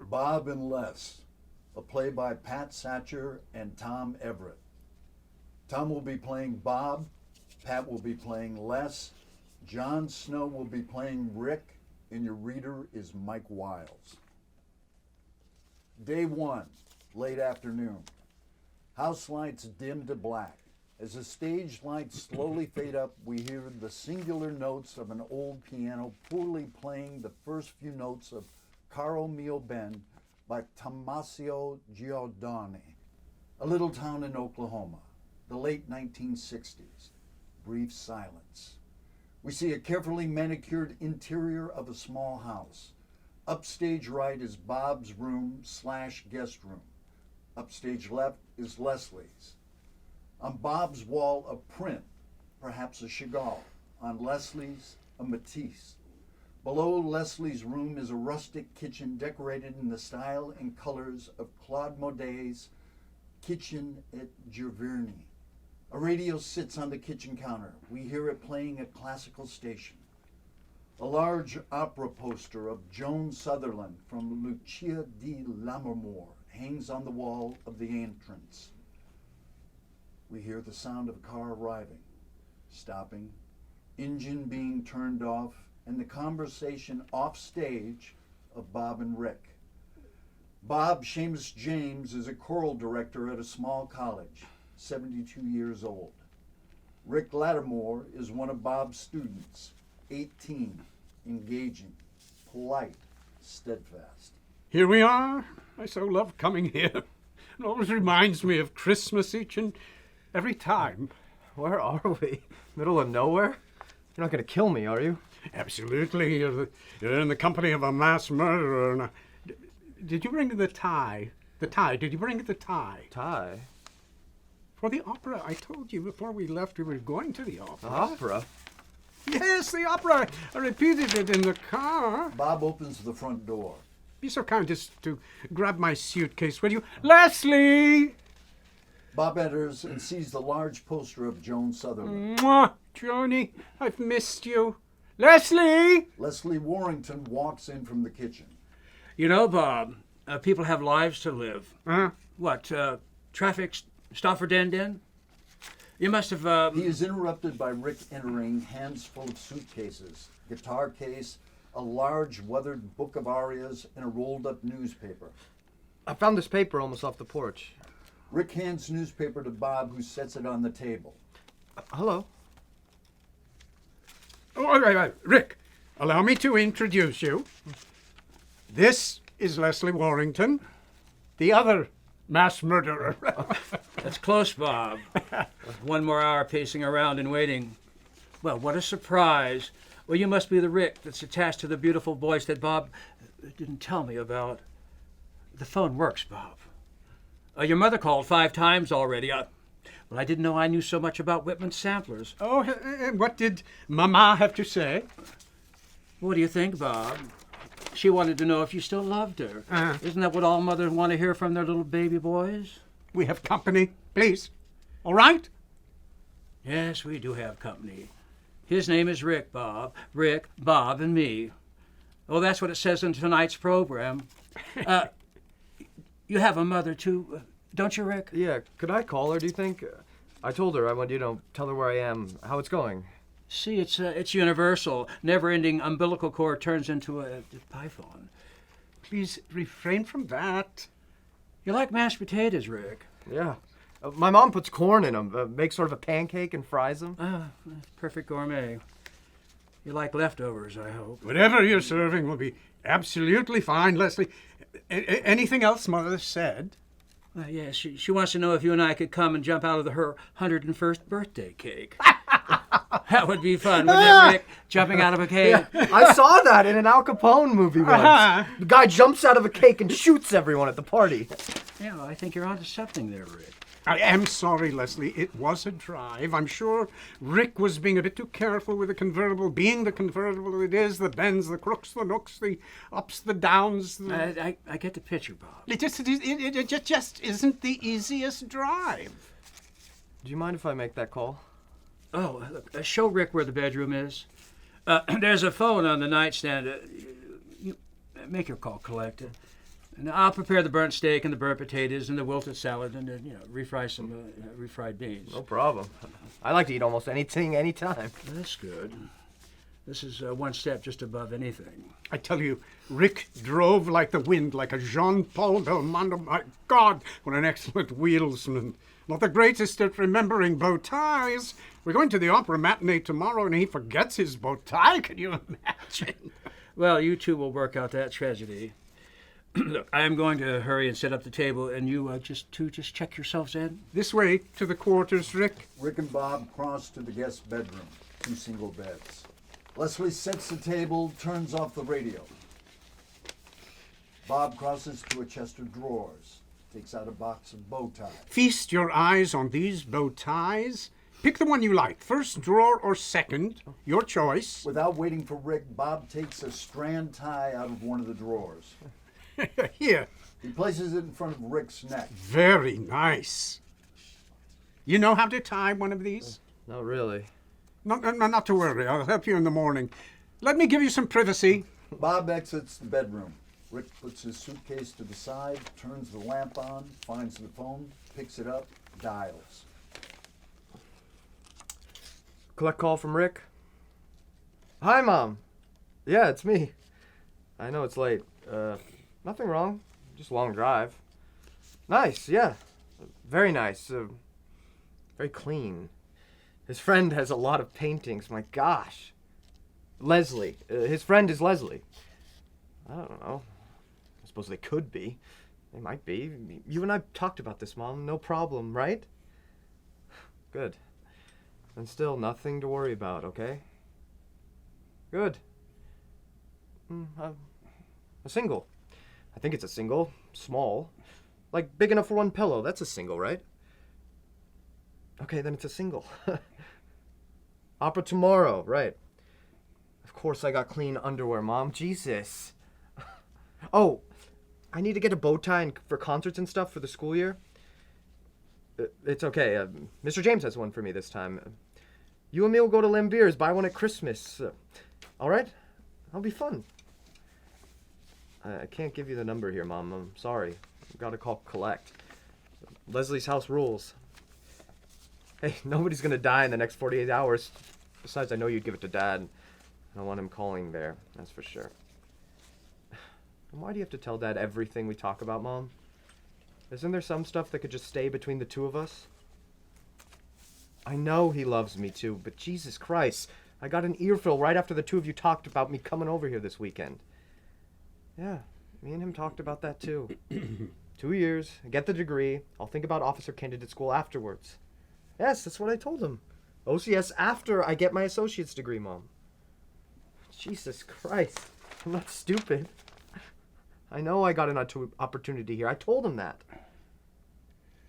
Bob and Les, a play by Pat Satcher and Tom Everett. Tom will be playing Bob, Pat will be playing Les, Jon Snow will be playing Rick, and your reader is Mike Wiles. Day 1, late afternoon. House lights dim to black. As the stage lights slowly fade up, we hear the singular notes of an old piano poorly playing the first few notes of Caro mio ben by Tommasio Giordani. A little town in Oklahoma, the late 1960s. Brief silence. We see a carefully manicured interior of a small house. Upstage right is Bob's room / guest room. Upstage left is Leslie's. On Bob's wall, a print, perhaps a Chagall. On Leslie's, a Matisse. Below Leslie's room is a rustic kitchen decorated in the style and colors of Claude Modet's Kitchen at Giverny. A radio sits on the kitchen counter. We hear it playing a classical station. A large opera poster of Joan Sutherland from Lucia di Lammermoor hangs on the wall of the entrance. We hear the sound of a car arriving, stopping, engine being turned off, and the conversation off stage of Bob and Rick. Bob Shamus James is a choral director at a small college, 72 years old. Rick Lattimore is one of Bob's students, 18, engaging, polite, steadfast. Here we are. I so love coming here. It always reminds me of Christmas each and every time. Where are we? Middle of nowhere? You're not going to kill me, are you? Absolutely. You're in the company of a mass murderer. And did you bring the tie? The tie. Did you bring the tie? Tie? For the opera. I told you before we left we were going to the opera. Opera? Yes, the opera. I repeated it in the car. Bob opens the front door. Be so kind as to grab my suitcase, will you? Leslie! Bob enters and sees the large poster of Joan Sutherland. Mwah! Joni, I've missed you. Leslie! Leslie Warrington walks in from the kitchen. You know, Bob, people have lives to live. Huh? What, traffic stop for Den? You must have, He is interrupted by Rick entering, hands full of suitcases, guitar case, a large weathered book of arias, and a rolled up newspaper. I found this paper almost off the porch. Rick hands newspaper to Bob, who sets it on the table. Hello? Oh, right. Rick, allow me to introduce you. This is Leslie Warrington, the other mass murderer. That's close, Bob. One more hour pacing around and waiting. Well, what a surprise. Well, you must be the Rick that's attached to the beautiful voice that Bob didn't tell me about. The phone works, Bob. Your mother called 5 times already. Well, I didn't know I knew so much about Whitman's samplers. Oh, what did Mama have to say? What do you think, Bob? She wanted to know if you still loved her. Isn't that what all mothers want to hear from their little baby boys? We have company, please. All right? Yes, we do have company. His name is Rick, Bob. Rick, Bob, and me. Oh, that's what it says in tonight's program. You have a mother, too, don't you, Rick? Yeah, could I call her, do you think? I told her I want you to tell her where I am, how it's going. See, it's universal. Never-ending umbilical cord turns into a python. Please refrain from that. You like mashed potatoes, Rick? Yeah. My mom puts corn in them, makes sort of a pancake and fries them. Perfect gourmet. You like leftovers, I hope. Whatever you're serving will be absolutely fine, Leslie. Anything else Mother said? Yes, she wants to know if you and I could come and jump out of her 101st birthday cake. That would be fun, wouldn't it, Rick? Jumping out of a cake. Yeah, I saw that in an Al Capone movie once. The guy jumps out of a cake and shoots everyone at the party. Yeah, well, I think you're onto something there, Rick. I am sorry, Leslie. It was a drive. I'm sure Rick was being a bit too careful with the convertible, being the convertible it is, the bends, the crooks, the nooks, the ups, the downs. I get the picture, Bob. It just isn't the easiest drive. Do you mind if I make that call? Oh, look, show Rick where the bedroom is. There's a phone on the nightstand. You make your call, Collector. And I'll prepare the burnt steak and the burnt potatoes and the wilted salad and refry some refried beans. No problem. I like to eat almost anything, anytime. That's good. This is one step just above anything. I tell you, Rick drove like the wind, like a Jean-Paul Belmondo. My God, what an excellent wheelsman. Not the greatest at remembering bow ties. We're going to the opera matinee tomorrow, and he forgets his bow tie. Can you imagine? Well, you two will work out that tragedy. Look, I am going to hurry and set up the table, and you just check yourselves in. This way to the quarters, Rick. Rick and Bob cross to the guest bedroom, 2 single beds. Leslie sets the table, turns off the radio. Bob crosses to a chest of drawers, takes out a box of bow ties. Feast your eyes on these bow ties. Pick the one you like, first drawer or second, your choice. Without waiting for Rick, Bob takes a strand tie out of one of the drawers. Here, He places it in front of Rick's neck. very nice. You know how to tie one of these? Not really. No, not to worry. I'll help you in the morning. Let me give you some privacy. Bob exits the bedroom. Rick puts his suitcase to the side, turns the lamp on, finds the phone, picks it up, dials. Collect call from Rick. Hi, Mom. Yeah, it's me. I know it's late. Nothing wrong. Just a long drive. Nice, yeah. Very nice. Very clean. His friend has a lot of paintings. My gosh. Leslie. His friend is Leslie. I don't know. I suppose they could be. They might be. You and I talked about this, Mom. No problem, right? Good. And still nothing to worry about, okay? Good. A single. I think it's a single. Small. Like big enough for one pillow. That's a single, right? Okay, then it's a single. Opera tomorrow, right. Of course I got clean underwear, Mom. Jesus. Oh, I need to get a bow tie for concerts and stuff for the school year. It's okay. Mr. James has one for me this time. You and me will go to Lambeer's, buy one at Christmas. All right? That'll be fun. I can't give you the number here, Mom. I'm sorry. I've got to call collect. Leslie's house rules. Hey, nobody's going to die in the next 48 hours. Besides, I know you'd give it to Dad. I don't want him calling there, that's for sure. And why do you have to tell Dad everything we talk about, Mom? Isn't there some stuff that could just stay between the two of us? I know he loves me too, but Jesus Christ, I got an earful right after the two of you talked about me coming over here this weekend. Yeah, me and him talked about that too. 2 years, get the degree, I'll think about officer candidate school afterwards. Yes, that's what I told him. OCS after I get my associate's degree, Mom. Jesus Christ, I'm not stupid. I know I got an opportunity here. I told him that.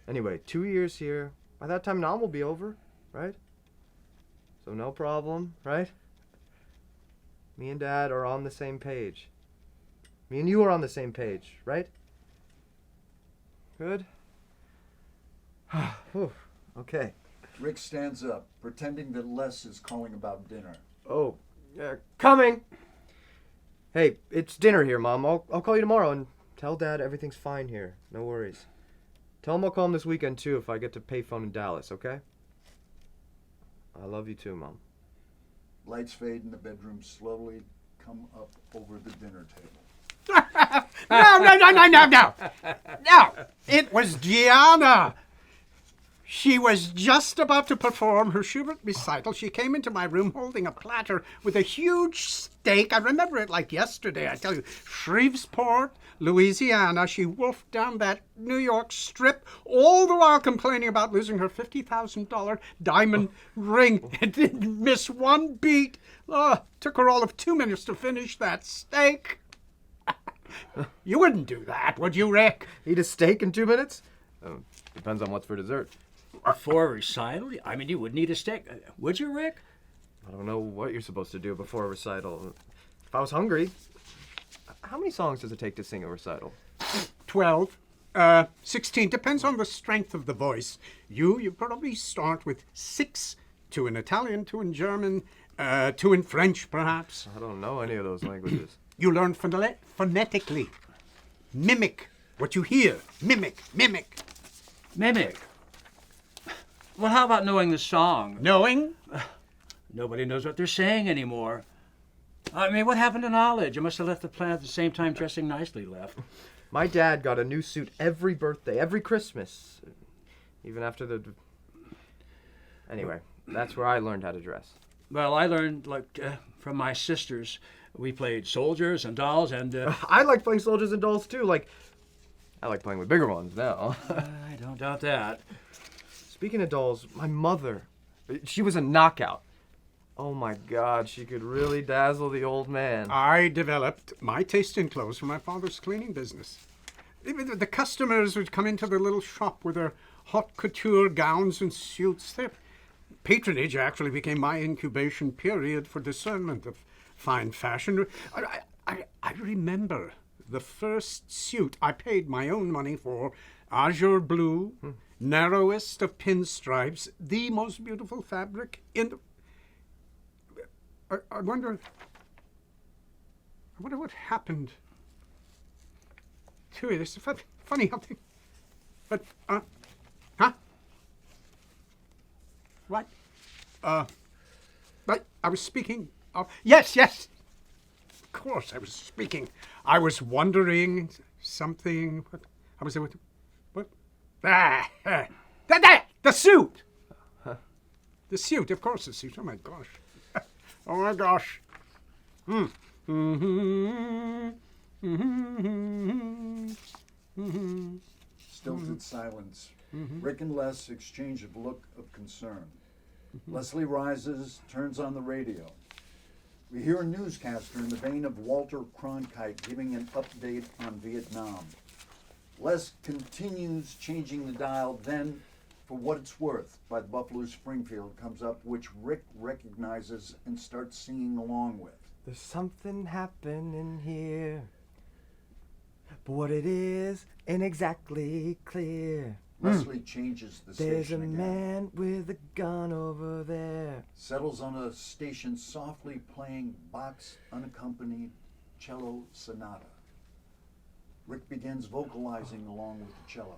Anyway, 2 years here. By that time, Nam will be over, right? So no problem, right? Me and Dad are on the same page. Me and you are on the same page, right? Good? Whew, okay. Rick stands up, pretending that Les is calling about dinner. Oh, coming! Hey, it's dinner here, Mom. I'll call you tomorrow and tell Dad everything's fine here. No worries. Tell him I'll call him this weekend, too, if I get to payphone in Dallas, okay? I love you, too, Mom. Lights fade and the bedroom slowly come up over the dinner table. No. No, it was Gianna. She was just about to perform her Schubert recital. She came into my room holding a platter with a huge steak. I remember it like yesterday, I tell you. Shreveport, Louisiana. She wolfed down that New York strip, all the while complaining about losing her $50,000 diamond ring. It didn't miss one beat. Took her all of 2 minutes to finish that steak. You wouldn't do that, would you, Rick? Eat a steak in 2 minutes? Depends on what's for dessert. Before a recital? I mean, you wouldn't eat a steak. Would you, Rick? I don't know what you're supposed to do before a recital. If I was hungry. How many songs does it take to sing a recital? 12. 16. Depends on the strength of the voice. You probably start with 6. 2 in Italian, 2 in German, 2 in French, perhaps. I don't know any of those languages. You learn phonetically. Mimic what you hear. Mimic. Mimic. Well, how about knowing the song? Knowing? Nobody knows what they're saying anymore. I mean, what happened to knowledge? You must have left the planet at the same time dressing nicely left. My dad got a new suit every birthday, every Christmas. Even after the... Anyway, that's where I learned how to dress. Well, I learned, from my sisters. We played soldiers and dolls and... I like playing soldiers and dolls, too. I like playing with bigger ones now. I don't doubt that. Speaking of dolls, my mother, she was a knockout. Oh my God, she could really dazzle the old man. I developed my taste in clothes from my father's cleaning business. The customers would come into the little shop with their haute couture gowns and suits. Their patronage actually became my incubation period for discernment of fine fashion. I remember the first suit I paid my own money for, azure blue, narrowest of pinstripes, the most beautiful fabric in the... I wonder what happened to it. It's funny how things... But, huh? What? Right, I was speaking of... Yes! Of course I was speaking. I was wondering something... What? The suit! The suit, of course, the suit. Oh, my gosh. Oh my gosh. Stilted silence. Rick and Les exchange a look of concern. Leslie rises, turns on the radio. We hear a newscaster in the vein of Walter Cronkite giving an update on Vietnam. Les continues changing the dial, then, For What It's Worth by the Buffalo Springfield comes up, which Rick recognizes and starts singing along with. There's something happening here, but what it is ain't exactly clear. Leslie changes the There's a station again. man with a gun over there. Settles on a station softly playing Bach's unaccompanied cello sonata. Rick begins vocalizing along with the cello.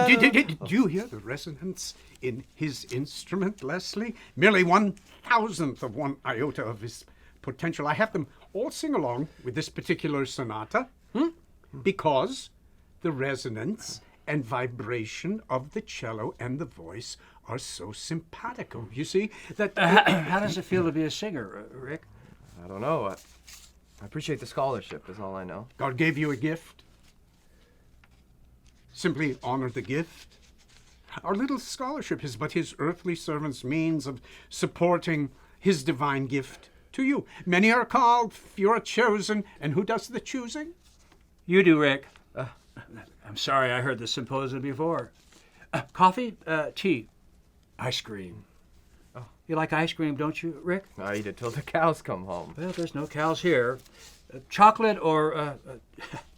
Did you hear the resonance in his instrument, Leslie? Merely 1,000th of 1 iota of his potential. I have them all sing along with this particular sonata because the resonance and vibration of the cello and the voice are so simpatico. You see that. How does it feel to be a singer, Rick? I don't know. I appreciate the scholarship, is all I know. God gave you a gift. Simply honor the gift. Our little scholarship is but his earthly servant's means of supporting his divine gift to you. Many are called, few are chosen, and who does the choosing? You do, Rick. I'm sorry I heard the symposium before. Coffee? Tea? Ice cream. Oh. You like ice cream, don't you, Rick? I eat it till the cows come home. Well, there's no cows here. Chocolate or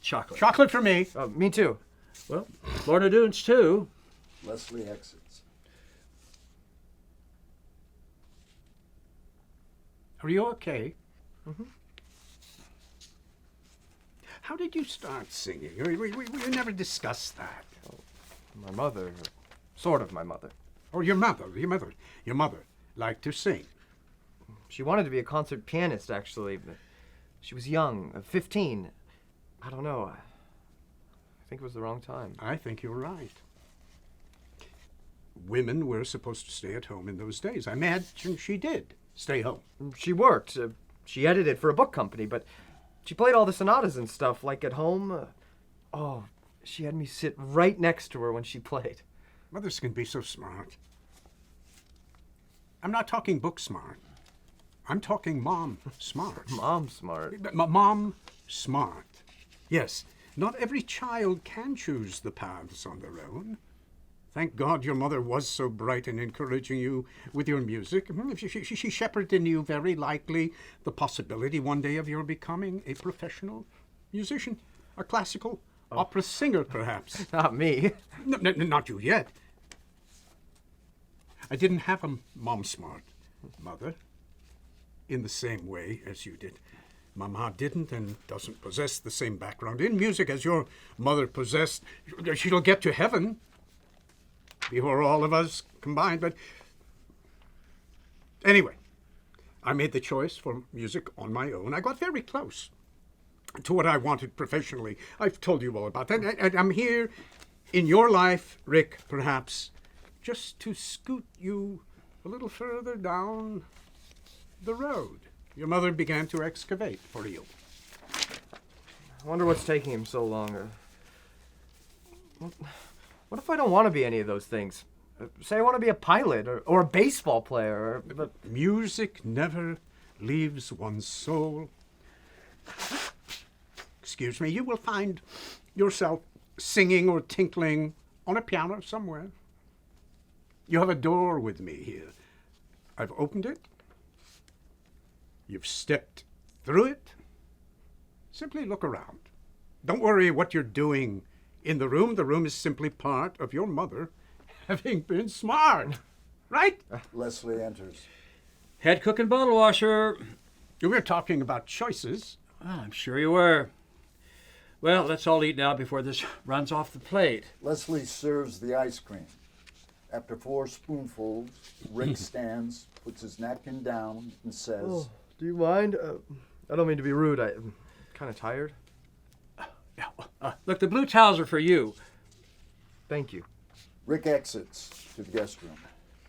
chocolate? Chocolate for me. Me too. Well, Lorna Doones, too. Leslie exits. Are you okay? How did you start singing? We never discussed that. My mother, sort of my mother. Oh, your mother liked to sing. She wanted to be a concert pianist, actually, but she was young, 15. I don't know. I think it was the wrong time. I think you're right. Women were supposed to stay at home in those days. I imagine she did stay home. She worked. She edited for a book company, but she played all the sonatas and stuff, like at home. She had me sit right next to her when she played. Mothers can be so smart. I'm not talking book smart. I'm talking mom smart. Mom smart. Mom smart. Yes, not every child can choose the paths on their own. Thank God your mother was so bright in encouraging you with your music. She shepherded in you very likely the possibility one day of your becoming a professional musician, a classical opera singer, perhaps. Not me. No, not you yet. I didn't have a mom smart mother in the same way as you did. Mama didn't and doesn't possess the same background in music as your mother possessed. She'll get to heaven before all of us combined, but anyway, I made the choice for music on my own. I got very close to what I wanted professionally. I've told you all about that. And I'm here in your life, Rick, perhaps, just to scoot you a little further down the road your mother began to excavate for you. I wonder what's taking him so long. What if I don't want to be any of those things? Say I want to be a pilot or a baseball player. But music never leaves one's soul. Excuse me, you will find yourself singing or tinkling on a piano somewhere. You have a door with me here. I've opened it. You've stepped through it. Simply look around. Don't worry what you're doing in the room. The room is simply part of your mother having been smart. Right? Leslie enters. Head cook and bottle washer. You were talking about choices. Oh, I'm sure you were. Well, let's all eat now before this runs off the plate. Leslie serves the ice cream. After 4 spoonfuls, Rick stands, puts his napkin down, and says, oh, do you mind? I don't mean to be rude. I'm kind of tired. Look, the blue towels are for you. Thank you. Rick exits to the guest room.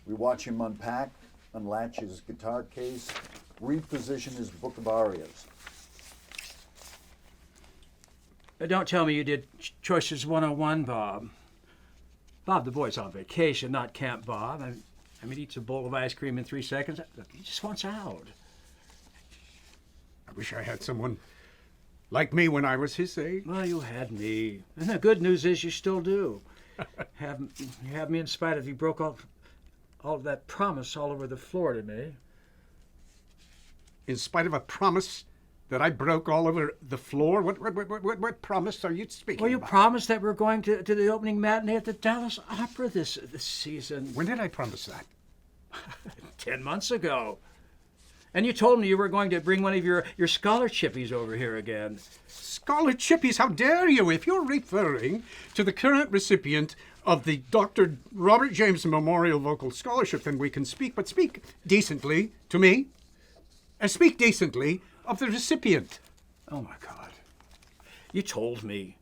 We watch him unpack, unlatch his guitar case, reposition his book of arias. Don't tell me you did Choices 101, Bob. Bob the boy's on vacation, not Camp Bob. I mean, eats a bowl of ice cream in 3 seconds. He just wants out. I wish I had someone like me when I was his age. Well, you had me. And the good news is you still do. You have me in spite of you broke all of that promise all over the floor to me. In spite of a promise that I broke all over the floor? What promise are you speaking Well, you about? promised that we're going to the opening matinee at the Dallas Opera this season. When did I promise that? 10 months ago. And you told me you were going to bring one of your scholar chippies over here again. Scholar Chippies, how dare you? If you're referring to the current recipient of the Dr. Robert James Memorial Vocal Scholarship, then we can speak, but speak decently to me, and speak decently of the recipient. Oh, my God. You told me.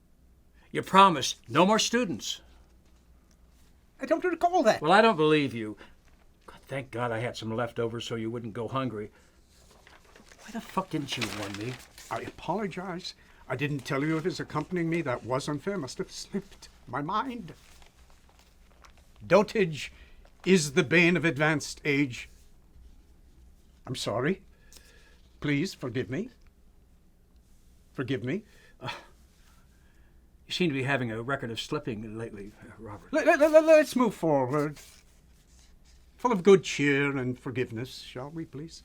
You promised no more students. I don't recall that. Well, I don't believe you. God, thank God I had some leftovers so you wouldn't go hungry. Why the fuck didn't you warn me? I apologize. I didn't tell you of his accompanying me. That was unfair. Must have slipped my mind. Dotage is the bane of advanced age. I'm sorry. Please forgive me. Forgive me. You seem to be having a record of slipping lately, Robert. Let's move forward. Full of good cheer and forgiveness, shall we, please?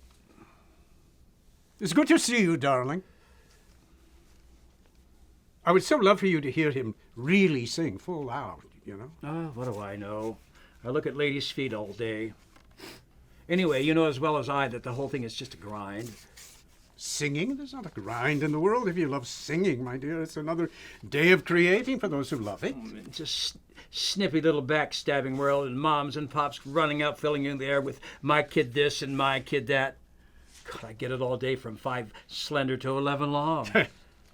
It's good to see you, darling. I would so love for you to hear him really sing full out, you know? Oh, what do I know? I look at ladies' feet all day. Anyway, you know as well as I that the whole thing is just a grind. Singing? There's not a grind in the world if you love singing, my dear. It's another day of creating for those who love it. It's a snippy little backstabbing world, and moms and pops running out, filling in the air with my kid this and my kid that. God, I get it all day from 5 slender to 11 long.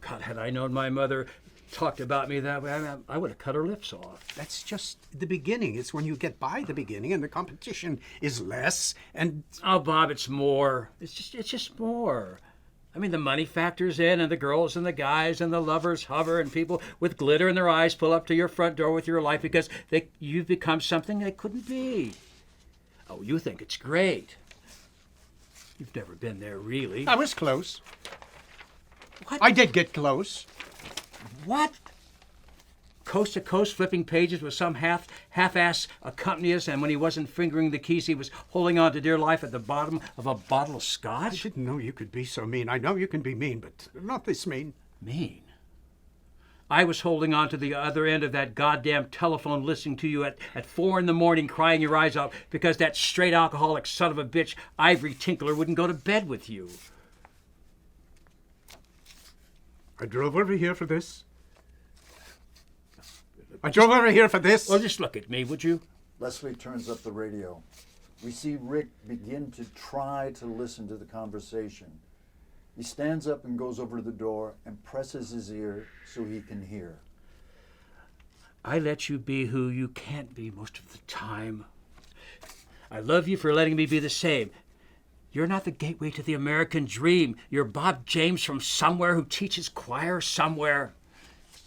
God, had I known my mother talked about me that way, I would have cut her lips off. That's just the beginning. It's when you get by the beginning and the competition is less and... Oh, Bob, it's more. It's just more. I mean, the money factors in, and the girls and the guys and the lovers hover, and people with glitter in their eyes pull up to your front door with your life because you've become something they couldn't be. Oh, you think it's great. You've never been there, really. I was close. What? I did get close. What? Coast to coast, flipping pages with some half-ass accompanist, and when he wasn't fingering the keys, he was holding on to dear life at the bottom of a bottle of I scotch? didn't know you could be so mean. I know you can be mean, but not this mean. Mean? I was holding on to the other end of that goddamn telephone listening to you at 4 in the morning crying your eyes out because that straight alcoholic son of a bitch, Ivory Tinkler, wouldn't go to bed with you. I drove over here for this. Well, just look at me, would you? Leslie turns up the radio. We see Rick begin to try to listen to the conversation. He stands up and goes over to the door and presses his ear so he can hear. I let you be who you can't be most of the time. I love you for letting me be the same. You're not the gateway to the American dream. You're Bob James from somewhere who teaches choir somewhere.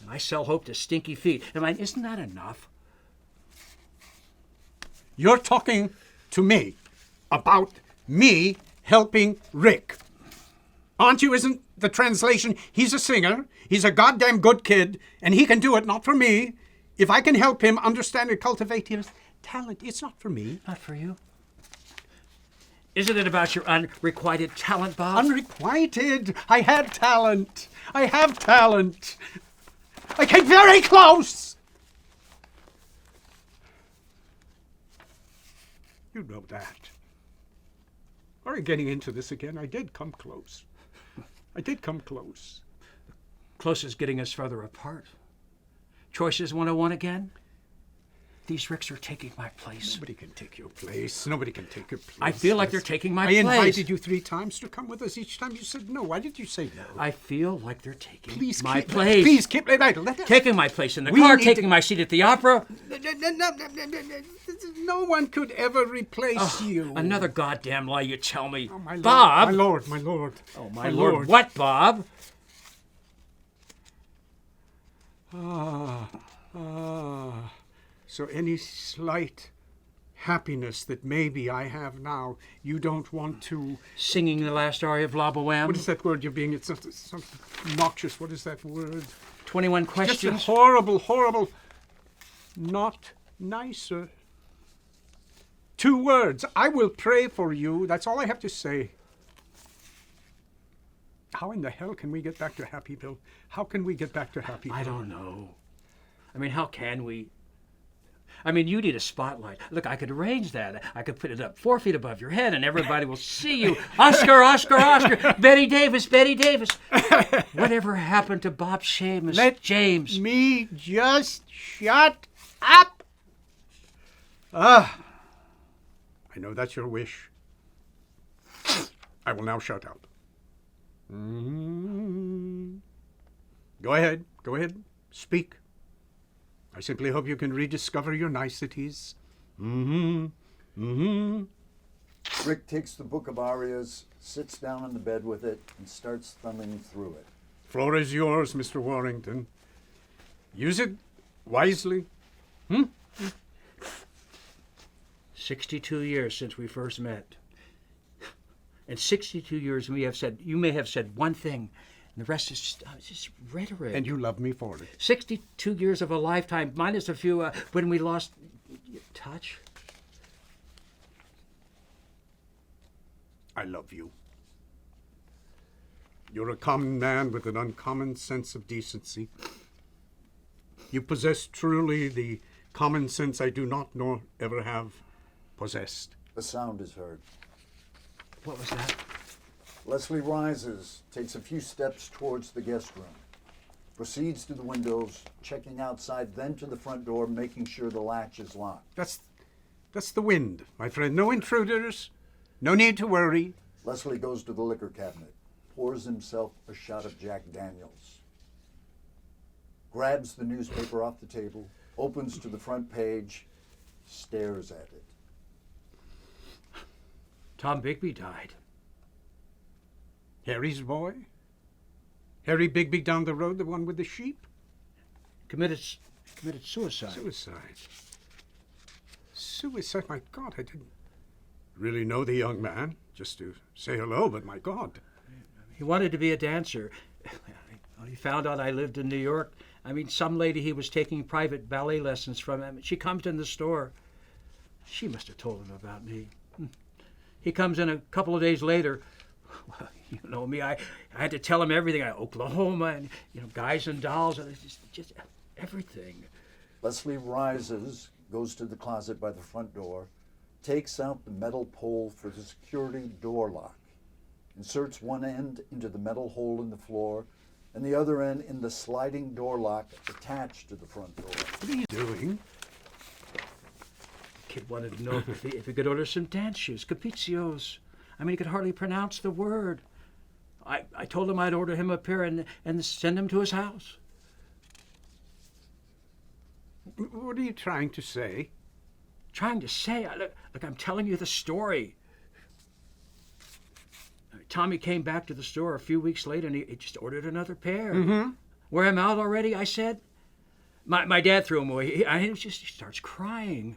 And I sell hope to stinky feet. Isn't that enough? You're talking to me about me helping Rick. Aren't you? Isn't the translation? He's a singer, he's a goddamn good kid, and he can do it, not for me. If I can help him understand and cultivate his talent, it's not for me. Not for you. Isn't it about your unrequited talent, Bob? Unrequited? I had talent. I have talent. I came very close. You know that. Are you getting into this again? I did come close. Close is getting us further apart. Choices 101 again? These Ricks are taking my place. Nobody can take your place. I feel like they're taking my I place. invited you 3 times to come with us. Each time you said no. Why did you say no? I feel like they're taking my keep, place. Please keep it right. Let us. Taking my place in the car, taking my seat at the opera. No one could ever replace you. Another goddamn lie you tell me. Oh, my Lord, Bob! My Lord, my Lord. Oh, my Lord. What, Bob? So any slight happiness that maybe I have now, you don't want to... Singing the last aria of La Boheme. What is that word you're being... It's something noxious. What is that word? 21 questions. Just a horrible... Not nicer. 2 words. I will pray for you. That's all I have to say. How in the hell can we get back to Happyville? How can we get back to Happyville? I don't know. How can we? You need a spotlight. Look, I could arrange that. I could put it up 4 feet above your head and everybody will see you. Oscar, Oscar, Oscar. Betty Davis, Betty Davis. Whatever happened to Bob Shamus, James? Let me just shut up. I know that's your wish. I will now shut up. Go ahead. Speak. I simply hope you can rediscover your niceties. Rick takes the book of arias, sits down on the bed with it, and starts thumbing through it. Floor is yours, Mr. Warrington. Use it wisely. 62 years since we first met. In 62 years, you may have said one thing, and the rest is just rhetoric. And you love me for it. 62 years of a lifetime, minus a few when we lost touch. I love you. You're a common man with an uncommon sense of decency. You possess truly the common sense I do not nor ever have possessed. A sound is heard. What was that? Leslie rises, takes a few steps towards the guest room, proceeds to the windows, checking outside, then to the front door, making sure the latch is locked. That's the wind, my friend. No intruders. No need to worry. Leslie goes to the liquor cabinet, pours himself a shot of Jack Daniels, grabs the newspaper off the table, opens to the front page, stares at it. Tom Bigby died. Harry's boy? Harry Bigby down the road, the one with the sheep? Committed suicide. Suicide? My God, I didn't really know the young man. Just to say hello, but my God. He wanted to be a dancer. He found out I lived in New York. Some lady he was taking private ballet lessons from, she comes in the store. She must have told him about me. He comes in a couple of days later. Well, You know me, I had to tell him everything. Oklahoma and, Guys and Dolls, and just everything. Leslie rises, goes to the closet by the front door, takes out the metal pole for the security door lock, inserts one end into the metal hole in the floor, and the other end in the sliding door lock attached to the front door. What are you doing? Kid wanted to know if he could order some dance shoes, Capizios. I mean, he could hardly pronounce the word. I told him I'd order him a pair and send them to his house. What are you trying to say? Trying to say, look, I'm telling you the story. Tommy came back to the store a few weeks later and he just ordered another pair. Mm-hmm. Wear him out already, I said. My dad threw him away. He starts crying.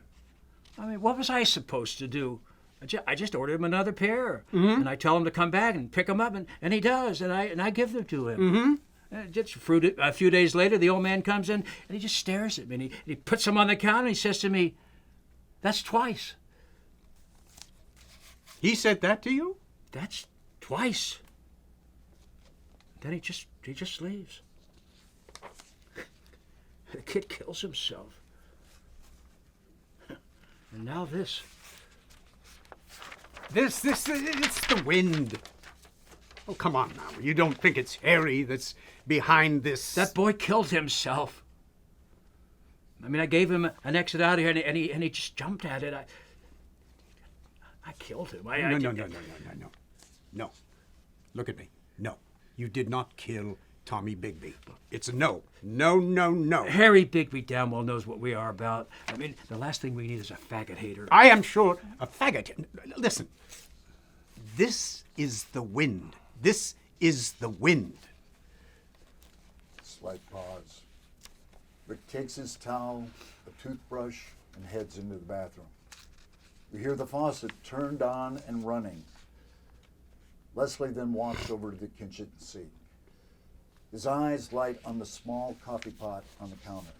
I mean, what was I supposed to do? I just ordered him another pair. Mm-hmm. And I tell him to come back and pick them up, and he does, and I give them to him. Mm-hmm. Just a few days later, the old man comes in, and he just stares at me, and he puts them on the counter, and he says to me, "That's twice." He said that to you? That's twice. Then he just leaves. The kid kills himself. And now this. This, it's the wind. Oh, come on now. You don't think it's Harry that's behind this? That boy killed himself. I mean, I gave him an exit out of here, and he just jumped at it. I killed him. No. No. Look at me. No. You did not kill Tommy Bigby. It's a no. No. Harry Bigby damn well knows what we are about. I mean, the last thing we need is a faggot hater. I am sure a faggot. Listen. This is the wind. This is the wind. Slight pause. Rick takes his towel, a toothbrush, and heads into the bathroom. We hear the faucet turned on and running. Leslie then walks over to the kitchen sink. His eyes light on the small coffee pot on the counter.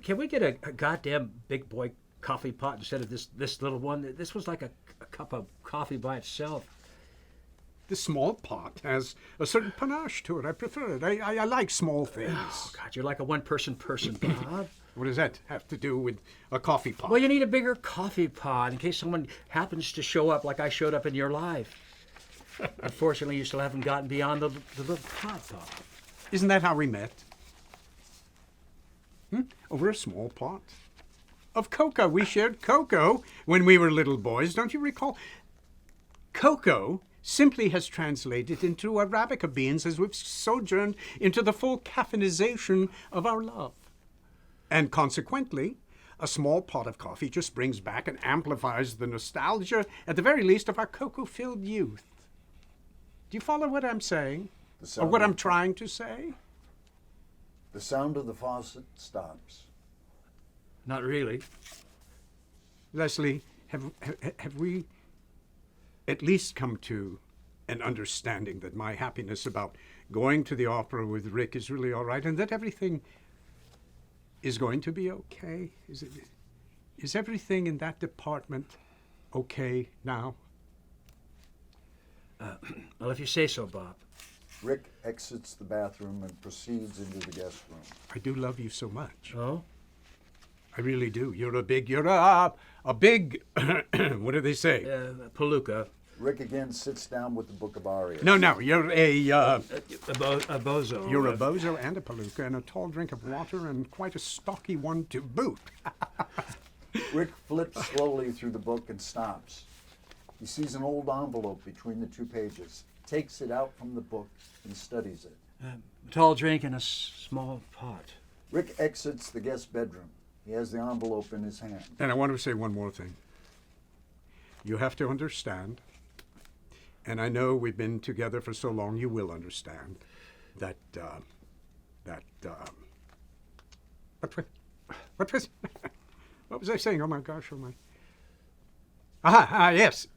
Can we get a goddamn big boy coffee pot instead of this little one? This was like a cup of coffee by itself. The small pot has a certain panache to it. I prefer it. I like small things. Oh, God, you're like a one-person person, Bob. What does that have to do with a coffee pot? Well, you need a bigger coffee pot in case someone happens to show up like I showed up in your life. Unfortunately, you still haven't gotten beyond the little pot, Bob. Isn't that how we met? Over a small pot of cocoa. We shared cocoa when we were little boys. Don't you recall? Cocoa simply has translated into Arabica beans as we've sojourned into the full caffeinization of our love. And consequently, a small pot of coffee just brings back and amplifies the nostalgia, at the very least, of our cocoa-filled youth. Do you follow what I'm saying? Or what I'm trying to say? The sound of the faucet stops. Not really. Leslie, have we at least come to an understanding that my happiness about going to the opera with Rick is really all right and that everything is going to be okay? Is everything in that department okay now? Well, if you say so, Bob. Rick exits the bathroom and proceeds into the guest room. I do love you so much. Oh? I really do. You're a big, what do they say? Palooka. Rick again sits down with the Book of Arias. No, you're a bozo. You're a bozo and a palooka and a tall drink of water and quite a stocky one to boot. Rick flips slowly through the book and stops. He sees an old envelope between the two pages, takes it out from the book, and studies it. A tall drink in a small pot. Rick exits the guest bedroom. He has the envelope in his hand. And I want to say one more thing. You have to understand, and I know we've been together for so long, you will understand, that what was I saying? Oh my gosh, oh my. Yes.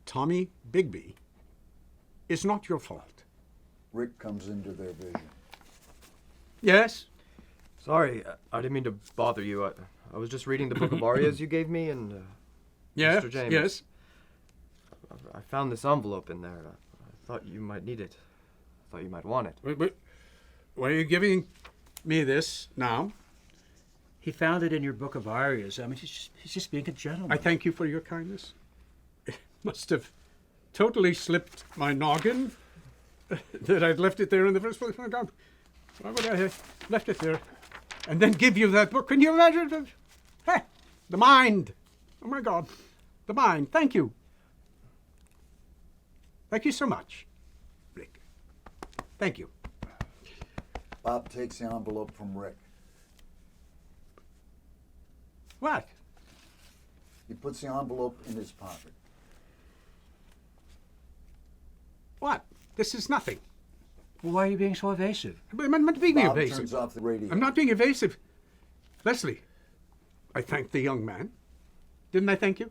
Tommy Bigby is not your fault. Rick comes into their vision. Yes? Sorry, I didn't mean to bother you. I was just reading the Book of Arias you gave me, and Yeah, Mr. James. yes. I found this envelope in there. I thought you might need it. I thought you might want it. Wait, why are you giving me this now? He found it in your book of arias. I mean, he's just being a gentleman. I thank you for your kindness. It must have totally slipped my noggin that I'd left it there in the first place. My God, why would I have left it there and then give you that book? Can you imagine? Hey, the mind. Oh my God, the mind. Thank you. Thank you so much, Rick. Thank you. Bob takes the envelope from Rick. What? He puts the envelope in his pocket. What? This is nothing. Well, why are you being so evasive? I'm not being Bob evasive. turns off the radio. I'm not being evasive. Leslie, I thanked the young man. Didn't I thank you?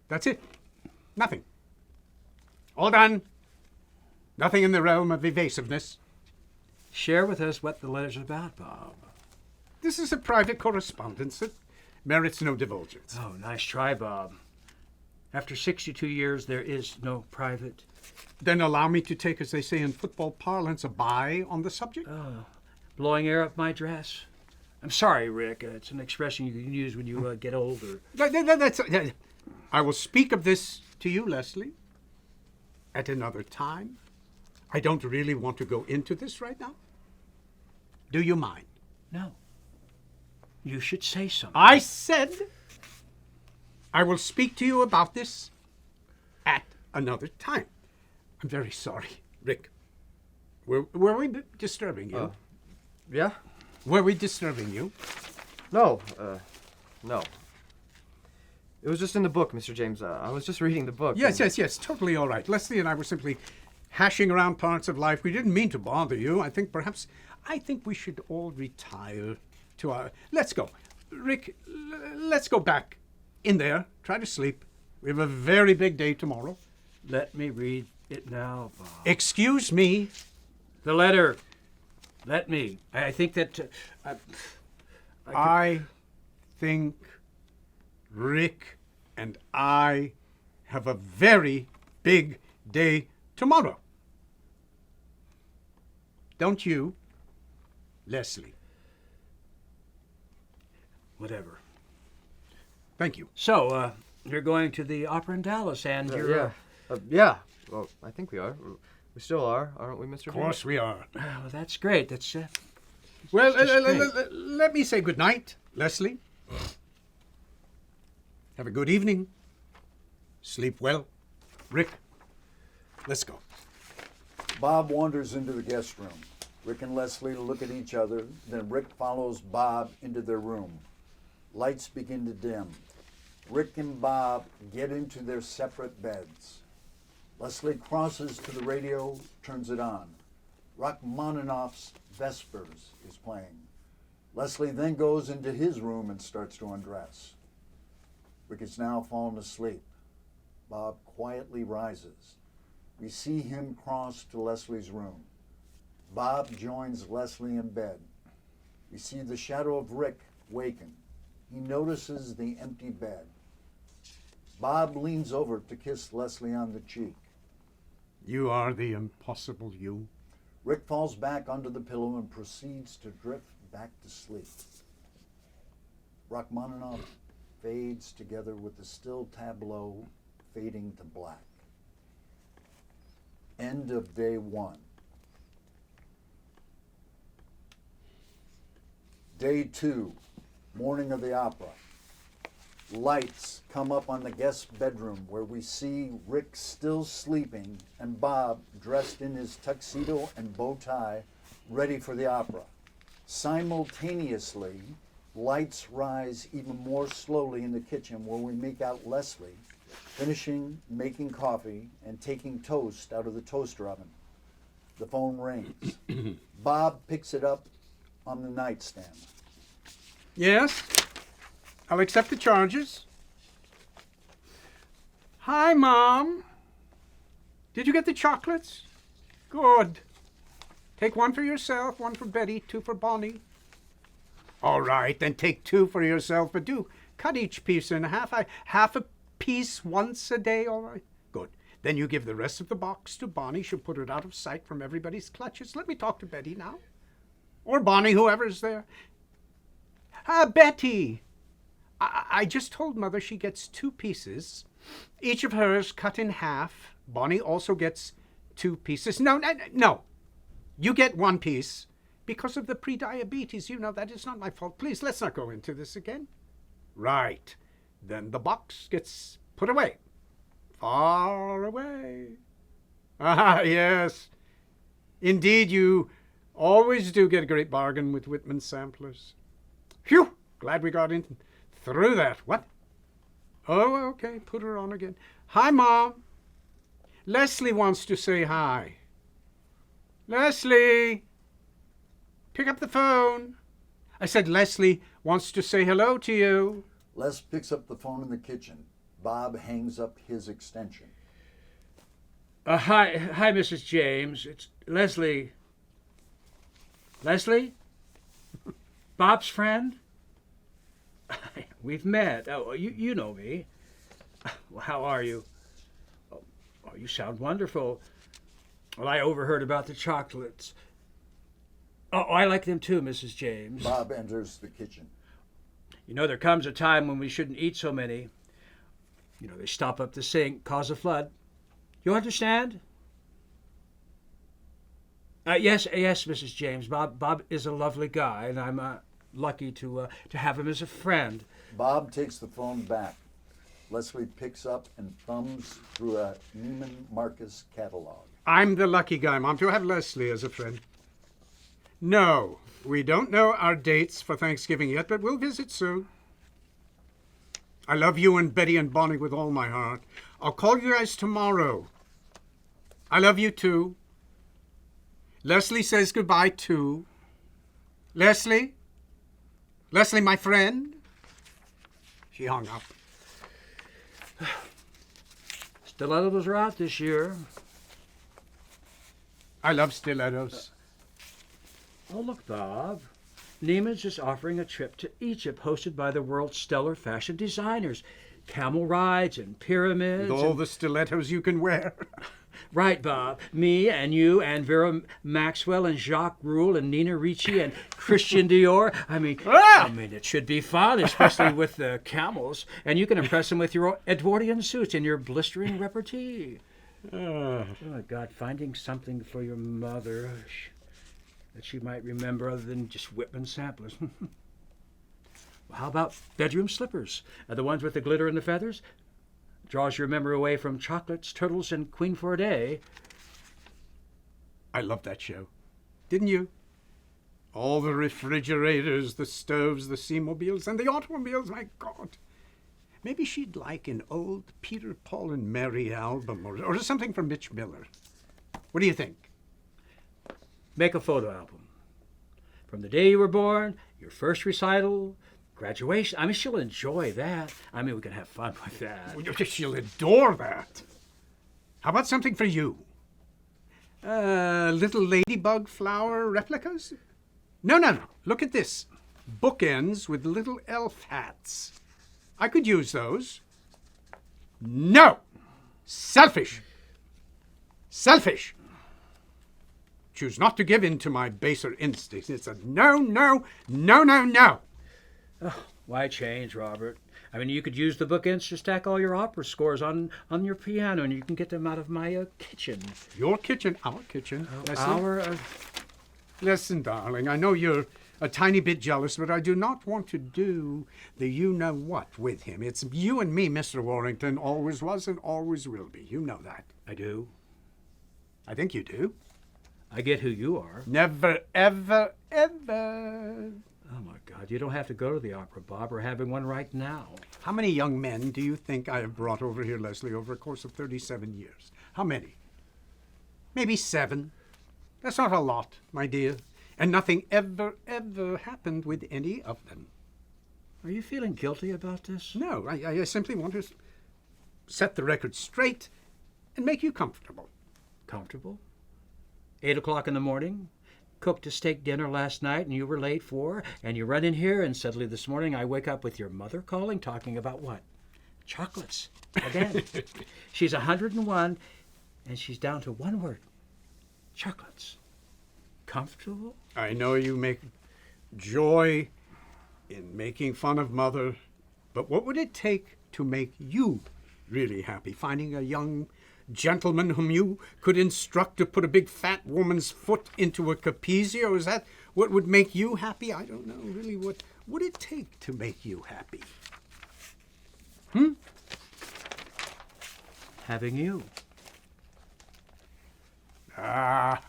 That's it. Nothing. All done. Nothing in the realm of evasiveness. Share with us what the letter's about, Bob. This is a private correspondence that merits no divulgence. Oh, nice try, Bob. After 62 years, there is no private. Then allow me to take, as they say in football parlance, a bye on the subject. Blowing air up my dress. I'm sorry, Rick. It's an expression you can use when you get older. I will speak of this to you, Leslie, at another time. I don't really want to go into this right now. Do you mind? No. You should say something. I said I will speak to you about this at another time. I'm very sorry, Rick. Were we disturbing you? Yeah? Were we disturbing you? No, no. It was just in the book, Mr. James. I was just reading the book. Yes, totally all right. Leslie and I were simply hashing around parts of life. We didn't mean to bother you. I think we should all retire to our... Let's go. Rick, let's go back in there. Try to sleep. We have a very big day tomorrow. Let me read it now, Bob. Excuse me. The letter. Let me. I think that... I think Rick and I have a very big day tomorrow. Don't you, Leslie? Whatever. Thank you. So, you're going to the opera in Dallas, and you're... Yeah. Yeah. Well, I think we are. We still are, aren't we, Mr. James? Of course we are. Well, that's great. That's... Well, just great. let me say good night, Leslie. Have a good evening. Sleep well. Rick, let's go. Bob wanders into the guest room. Rick and Leslie look at each other, then Rick follows Bob into their room. Lights begin to dim. Rick and Bob get into their separate beds. Leslie crosses to the radio, turns it on. Rachmaninoff's Vespers is playing. Leslie then goes into his room and starts to undress. Rick is now fallen asleep. Bob quietly rises. We see him cross to Leslie's room. Bob joins Leslie in bed. We see the shadow of Rick waken. He notices the empty bed. Bob leans over to kiss Leslie on the cheek. You are the impossible you. Rick falls back onto the pillow and proceeds to drift back to sleep. Rachmaninoff fades together with the still tableau fading to black. End of day one. Day two, morning of the opera. Lights come up on the guest bedroom where we see Rick still sleeping and Bob dressed in his tuxedo and bow tie, ready for the opera. Simultaneously, lights rise even more slowly in the kitchen where we make out Leslie finishing making coffee and taking toast out of the toaster oven. The phone rings. Bob picks it up on the nightstand. Yes, I'll accept the charges. Hi, Mom. Did you get the chocolates? Good. Take one for yourself, one for Betty, two for Bonnie. All right, then take two for yourself, but do cut each piece in half. Half a piece once a day, all right? Good. Then you give the rest of the box to Bonnie. She'll put it out of sight from everybody's clutches. Let me talk to Betty now. Or Bonnie, whoever's there. Betty! I just told Mother she gets 2 pieces. Each of hers cut in half. Bonnie also gets 2 pieces. No. You get 1 piece. Because of the pre-diabetes, you know, that is not my fault. Please, let's not go into this again. Right. Then the box gets put away. Far away. Ah, yes. Indeed, you always do get a great bargain with Whitman samplers. Phew! Glad we got in through that. What? Oh, okay. Put her on again. Hi, Mom. Leslie wants to say hi. Leslie! Pick up the phone. I said Leslie wants to say hello to you. Les picks up the phone in the kitchen. Bob hangs up his extension. Hi, Mrs. James. It's Leslie. Leslie? Bob's friend? We've met. Oh, you know me. Well, how are you? Oh, you sound wonderful. Well, I overheard about the chocolates. Oh, I like them too, Mrs. James. Bob enters the kitchen. You know, there comes a time when we shouldn't eat so many. You know, they stop up the sink, cause a flood. You understand? Yes, Mrs. James. Bob is a lovely guy, and I'm lucky to have him as a friend. Bob takes the phone back. Leslie picks up and thumbs through a Neiman Marcus catalog. I'm the lucky guy, Mom, to have Leslie as a friend. No, we don't know our dates for Thanksgiving yet, but we'll visit soon. I love you and Betty and Bonnie with all my heart. I'll call you guys tomorrow. I love you too. Leslie says goodbye too. Leslie? Leslie, my friend? She hung up. Stilettos are out this year. I love stilettos. Oh, look, Bob. Neiman's is offering a trip to Egypt hosted by the world's stellar fashion designers. Camel rides and pyramids. With all the stilettos you can wear. Right, Bob. Me and you and Vera Maxwell and Jacques Ruehl and Nina Ricci and Christian Dior. I mean, it should be fun, especially with the camels. And you can impress them with your Edwardian suits and your blistering repartee. Oh, my God, finding something for your mother that she might remember other than just Whitman samplers. Well, how about bedroom slippers? The ones with the glitter and the feathers? Draws your memory away from chocolates, turtles, and Queen for a Day. I loved that show. Didn't you? All the refrigerators, the stoves, the Seamobiles, and the automobiles, my God. Maybe she'd like an old Peter, Paul, and Mary album or something from Mitch Miller. What do you think? Make a photo album. From the day you were born, your first recital, graduation. I mean, she'll enjoy that. I mean, we can have fun with that. She'll adore that. How about something for you? Little ladybug flower replicas? No. Look at this. Bookends with little elf hats. I could use those. No! Selfish! Choose not to give in to my baser instincts. It's a no. Oh, why change, Robert? I mean, you could use the bookends to stack all your opera scores on your piano, and you can get them out of my kitchen. Your kitchen? Our kitchen? Our... Listen, darling, I know you're a tiny bit jealous, but I do not want to do the you-know-what with him. It's you and me, Mr. Warrington, always was and always will be. You know that. I do. I think you do. I get who you are. Never, ever. Oh, my God. You don't have to go to the opera, Bob. We're having one right now. How many young men do you think I have brought over here, Leslie, over a course of 37 years? How many? Maybe 7. That's not a lot, my dear. And nothing ever happened with any of them. Are you feeling guilty about this? No, I simply want to set the record straight and make you comfortable. Comfortable? 8 o'clock in the morning? Cooked a steak dinner last night and you were late for, and you run in here and suddenly this morning I wake up with your mother calling, talking about what? Chocolates. Again. She's 101, and she's down to one word. Chocolates. Comfortable? I know you make joy in making fun of Mother, but what would it take to make you really happy? Finding a young gentleman whom you could instruct to put a big fat woman's foot into a capezio? Is that what would make you happy? I don't know really. What would it take to make you happy? Having you. Ah,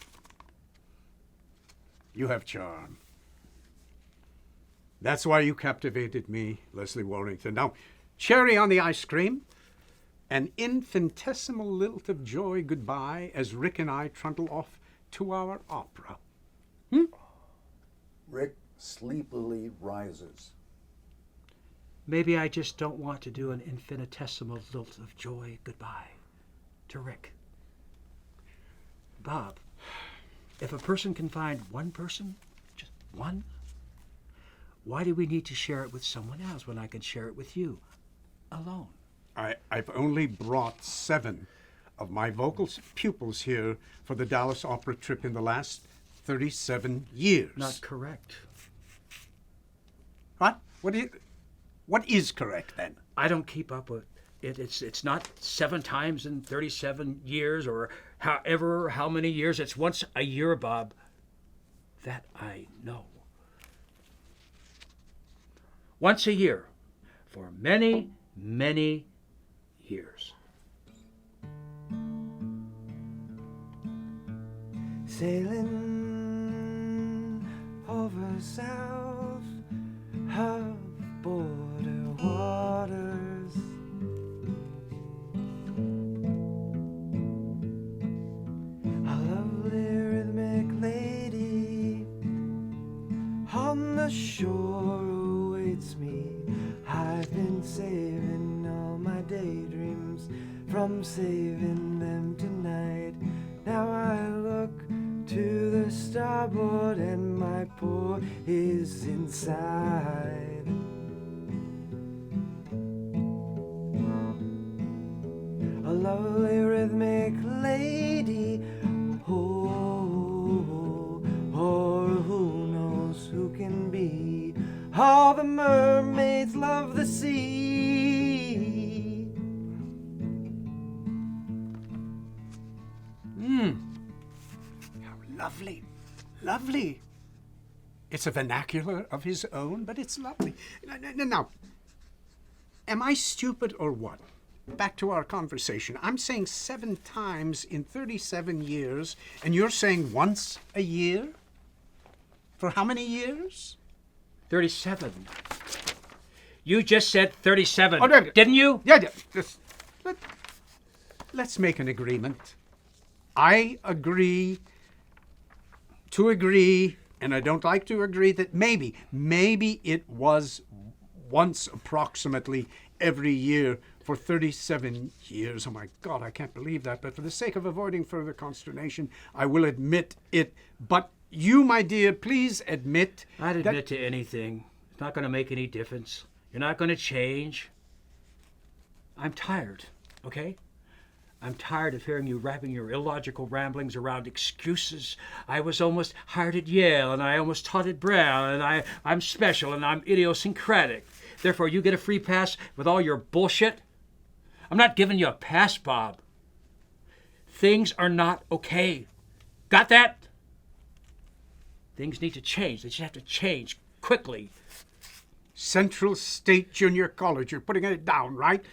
you have charm. That's why you captivated me, Leslie Warrington. Now, cherry on the ice cream, an infinitesimal lilt of joy goodbye as Rick and I trundle off to our opera. Rick sleepily rises. Maybe I just don't want to do an infinitesimal lilt of joy goodbye to Rick. Bob, if a person can find one person, just one, why do we need to share it with someone else when I can share it with you, alone? I've only brought 7 of my vocal pupils here for the Dallas Opera trip in the last 37 years. Not correct. What? What is correct, then? I don't keep up with it. It's not 7 times in 37 years or how many years. It's once a year, Bob. That I know. Once a year for many, many years. Sailing over south of border waters, a lovely rhythmic lady on the shore awaits me. I've been saving all my daydreams from saving them tonight. Now I look to the starboard and my port is inside. A lovely rhythmic lady, oh, or who knows who can be. All the mermaids love the sea. How lovely. Lovely. It's a vernacular of his own, but it's lovely. Now, am I stupid or what? Back to our conversation. I'm saying 7 times in 37 years, and you're saying once a year? For how many years? 37. You just said 37, Oh, no, didn't you? Yeah. Let's make an agreement. I agree to agree, and I don't like to agree that maybe it was once approximately every year for 37 years. Oh my God, I can't believe that. But for the sake of avoiding further consternation, I will admit it. But you, my dear, please admit I'd admit to anything. It's not going to make any difference. You're not going to change. I'm tired, okay? I'm tired of hearing you wrapping your illogical ramblings around excuses. I was almost hired at Yale, and I almost taught at Brown, and I'm special, and I'm idiosyncratic. Therefore, you get a free pass with all your bullshit. I'm not giving you a pass, Bob. Things are not okay. Got that? Things need to change. They just have to change quickly. Central State Junior College, you're putting it down, right?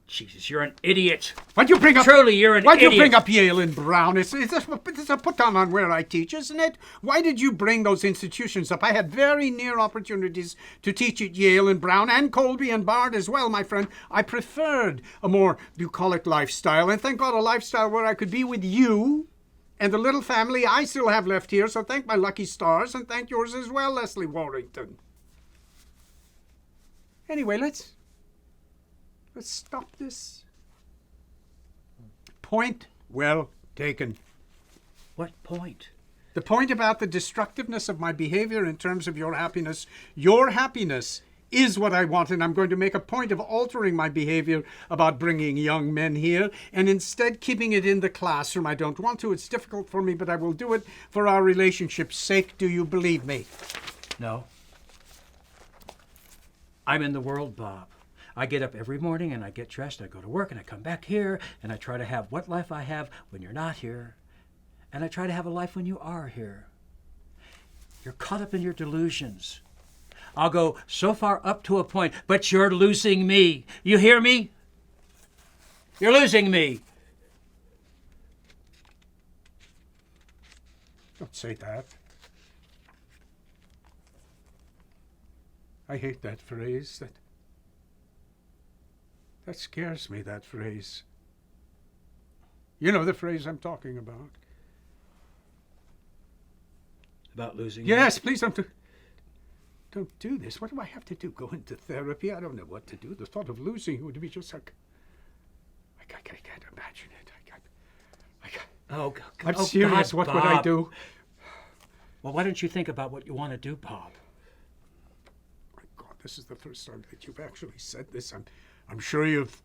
Jesus, you're an idiot. Why'd you bring up? Truly, you're an Why'd idiot. you bring up Yale and Brown? It's a put-down on where I teach, isn't it? Why did you bring those institutions up? I had very near opportunities to teach at Yale and Brown and Colby and Bard as well, my friend. I preferred a more bucolic lifestyle, and thank God a lifestyle where I could be with you and the little family I still have left here, so thank my lucky stars, and thank yours as well, Leslie Warrington. Anyway, let's stop this. Point well taken. What point? The point about the destructiveness of my behavior in terms of your happiness. Your happiness is what I want, and I'm going to make a point of altering my behavior about bringing young men here and instead keeping it in the classroom. I don't want to. It's difficult for me, but I will do it for our relationship's sake. Do you believe me? No. I'm in the world, Bob. I get up every morning and I get dressed, I go to work and I come back here and I try to have what life I have when you're not here. And I try to have a life when you are here. You're caught up in your delusions. I'll go so far up to a point, but you're losing me. You hear me? You're losing me. Don't say that. I hate that phrase. That scares me, that phrase. You know the phrase I'm talking about. About losing Yes, please don't do this. What do I have to do? Go into therapy? I don't know what to do. The thought of losing you would be just like... I can't imagine it. Oh, I'm oh, serious. God, What Bob. would I do? Well, why don't you think about what you want to do, Bob? My God, this is the first time that you've actually said this. I'm sure you've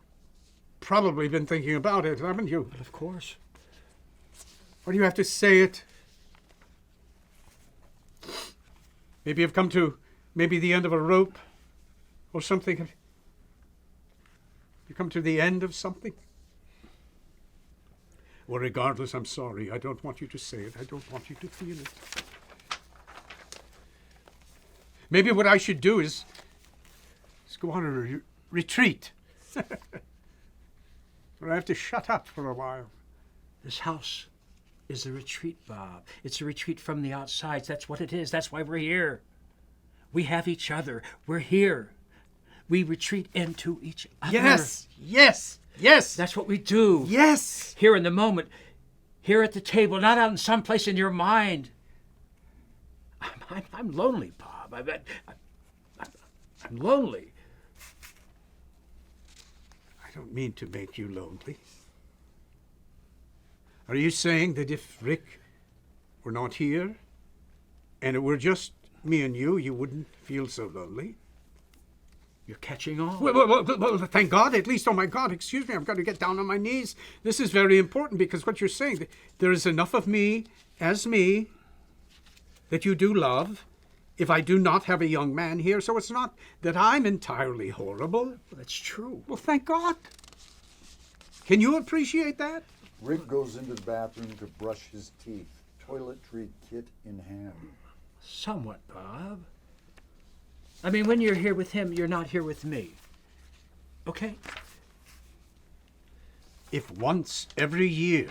probably been thinking about it, haven't you? But of course. Why do you have to say it? Maybe you've come to the end of a rope or something. You come to the end of something? Well, regardless, I'm sorry. I don't want you to say it. I don't want you to feel it. Maybe what I should do is go on a retreat. Where I have to shut up for a while. This house is a retreat, Bob. It's a retreat from the outside. That's what it is. That's why we're here. We have each other. We're here. We retreat into each other. Yes, yes, yes. That's what we do. Yes. Here in the moment. Here at the table, not out in some place in your mind. I'm lonely, Bob. I'm lonely. I don't mean to make you lonely. Are you saying that if Rick were not here and it were just me and you wouldn't feel so lonely? You're catching on. Well, thank God, at least. Oh, my God, excuse me, I've got to get down on my knees. This is very important because what you're saying, there is enough of me as me that you do love if I do not have a young man here. So it's not that I'm entirely horrible. Well, that's true. Well, thank God. Can you appreciate that? Rick goes into the bathroom to brush his teeth, toiletry kit in hand. Somewhat, Bob. I mean, when you're here with him, you're not here with me. Okay? If once every year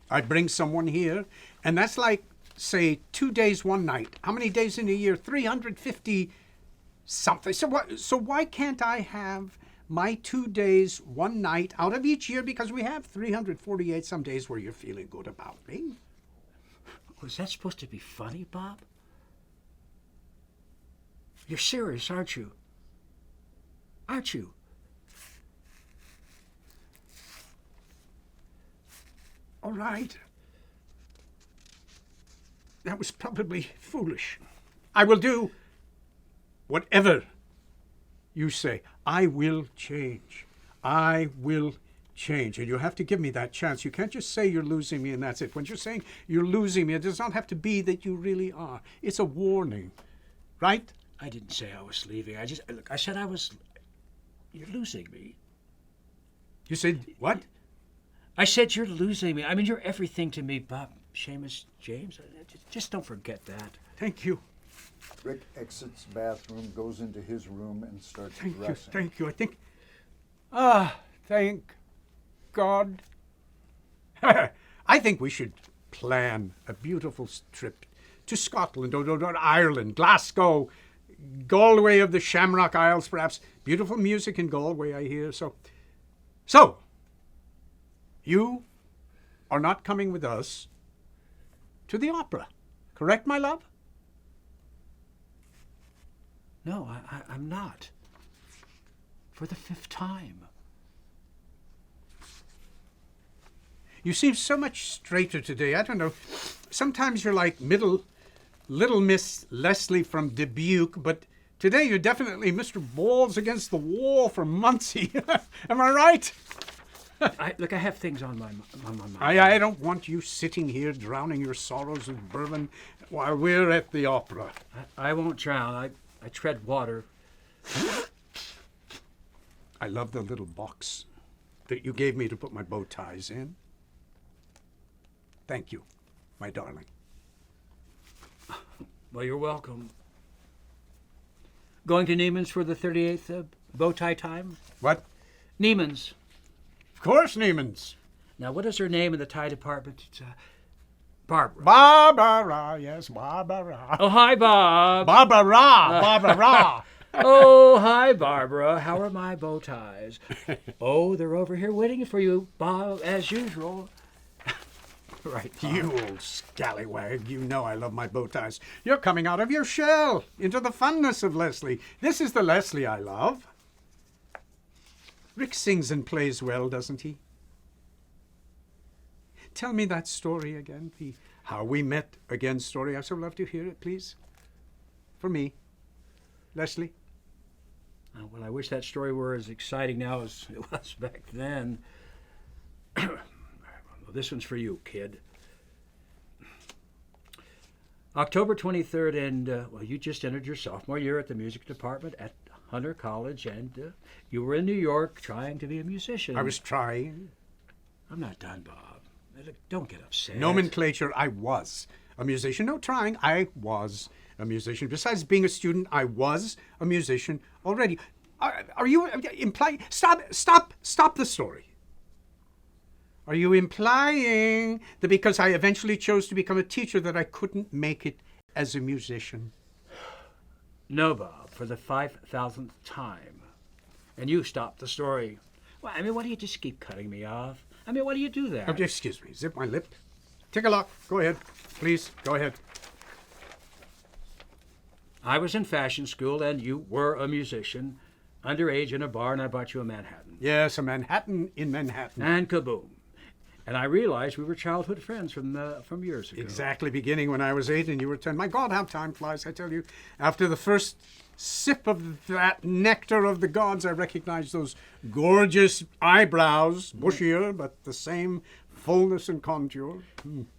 I bring someone here, and that's like, say, 2 days, 1 night. How many days in a year? 350 something. So why can't I have my 2 days, 1 night out of each year? Because we have 348 some days where you're feeling good about me. Was that supposed to be funny, Bob? You're serious, aren't you? Aren't you? All right. That was probably foolish. I will do whatever you say. I will change. I will change. And you have to give me that chance. You can't just say you're losing me and that's it. When you're saying you're losing me, it does not have to be that you really are. It's a warning, right? I didn't say I was leaving. I said you're losing me. You said what? I said you're losing me. I mean, you're everything to me, Bob. Shamus, James. Just don't forget that. Thank you. Rick exits bathroom, goes into his room, and starts Thank you. dressing. Thank you. I think... thank God. I think we should plan a beautiful trip to Scotland or Ireland, Glasgow, Galway of the Shamrock Isles, perhaps. Beautiful music in Galway, I hear. So, you are not coming with us to the opera, correct, my love? No, I'm not. For the 5th time. You seem so much straighter today. I don't know. Sometimes you're like little Miss Leslie from Dubuque, but Today you're definitely Mr. Balls against the wall for Muncie. Am I right? Look, I have things on my mind. I don't want you sitting here drowning your sorrows in bourbon while we're at the opera. I won't drown. I tread water. I love the little box that you gave me to put my bow ties in. Thank you, my darling. Well, you're welcome. Going to Neiman's for the 38th bow tie time? What? Neiman's. Of course, Neiman's. Now, what is her name in the tie department? It's Barbara. Barbara, yes, Barbara. Oh, hi, Bob. Barbara. Oh, hi, Barbara. How are my bow ties? Oh, they're over here waiting for you, Bob, as usual. Right, Bob. You old scallywag, you know I love my bow ties. You're coming out of your shell into the funness of Leslie. This is the Leslie I love. Rick sings and plays well, doesn't he? Tell me that story again, the how we met again story. I'd so love to hear it, please. For me, Leslie. Well, I wish that story were as exciting now as it was back then. Well, this one's for you, kid. October 23rd, and well, you just entered your sophomore year at the music department at Hunter College, and you were in New York trying to be a musician. I was trying. I'm not done, Bob. Look, don't get upset. Nomenclature, I was a musician. No trying, I was a musician. Besides being a student, I was a musician already. Are you implying... Stop the story. Are you implying that because I eventually chose to become a teacher that I couldn't make it as a musician? No, Bob, for the 5,000th time. And you stopped the story. Well, I mean, why do you just keep cutting me off? I mean, why do you do that? Oh, excuse me, zip my lip. Take a look. Go ahead. Please, go ahead. I was in fashion school, and you were a musician, underage in a bar, and I bought you a Manhattan. Yes, a Manhattan in Manhattan. And kaboom. And I realized we were childhood friends from years ago. Exactly, beginning when I was 8 and you were 10. My God, how time flies, I tell you. After the first sip of that nectar of the gods, I recognized those gorgeous eyebrows, bushier, but the same fullness and contour.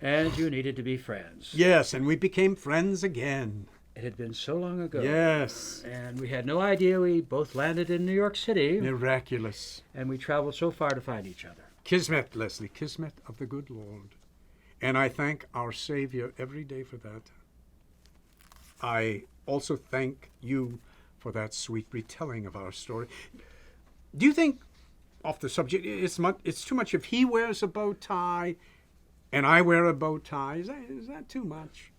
And you needed to be friends. Yes, and we became friends again. It had been so long ago. Yes. And we had no idea we both landed in New York City. Miraculous. And we traveled so far to find each other. Kismet, Leslie, kismet of the good Lord. And I thank our Savior every day for that. I also thank you for that sweet retelling of our story. Do you think, off the subject, it's too much if he wears a bow tie and I wear a bow tie? Is that too much?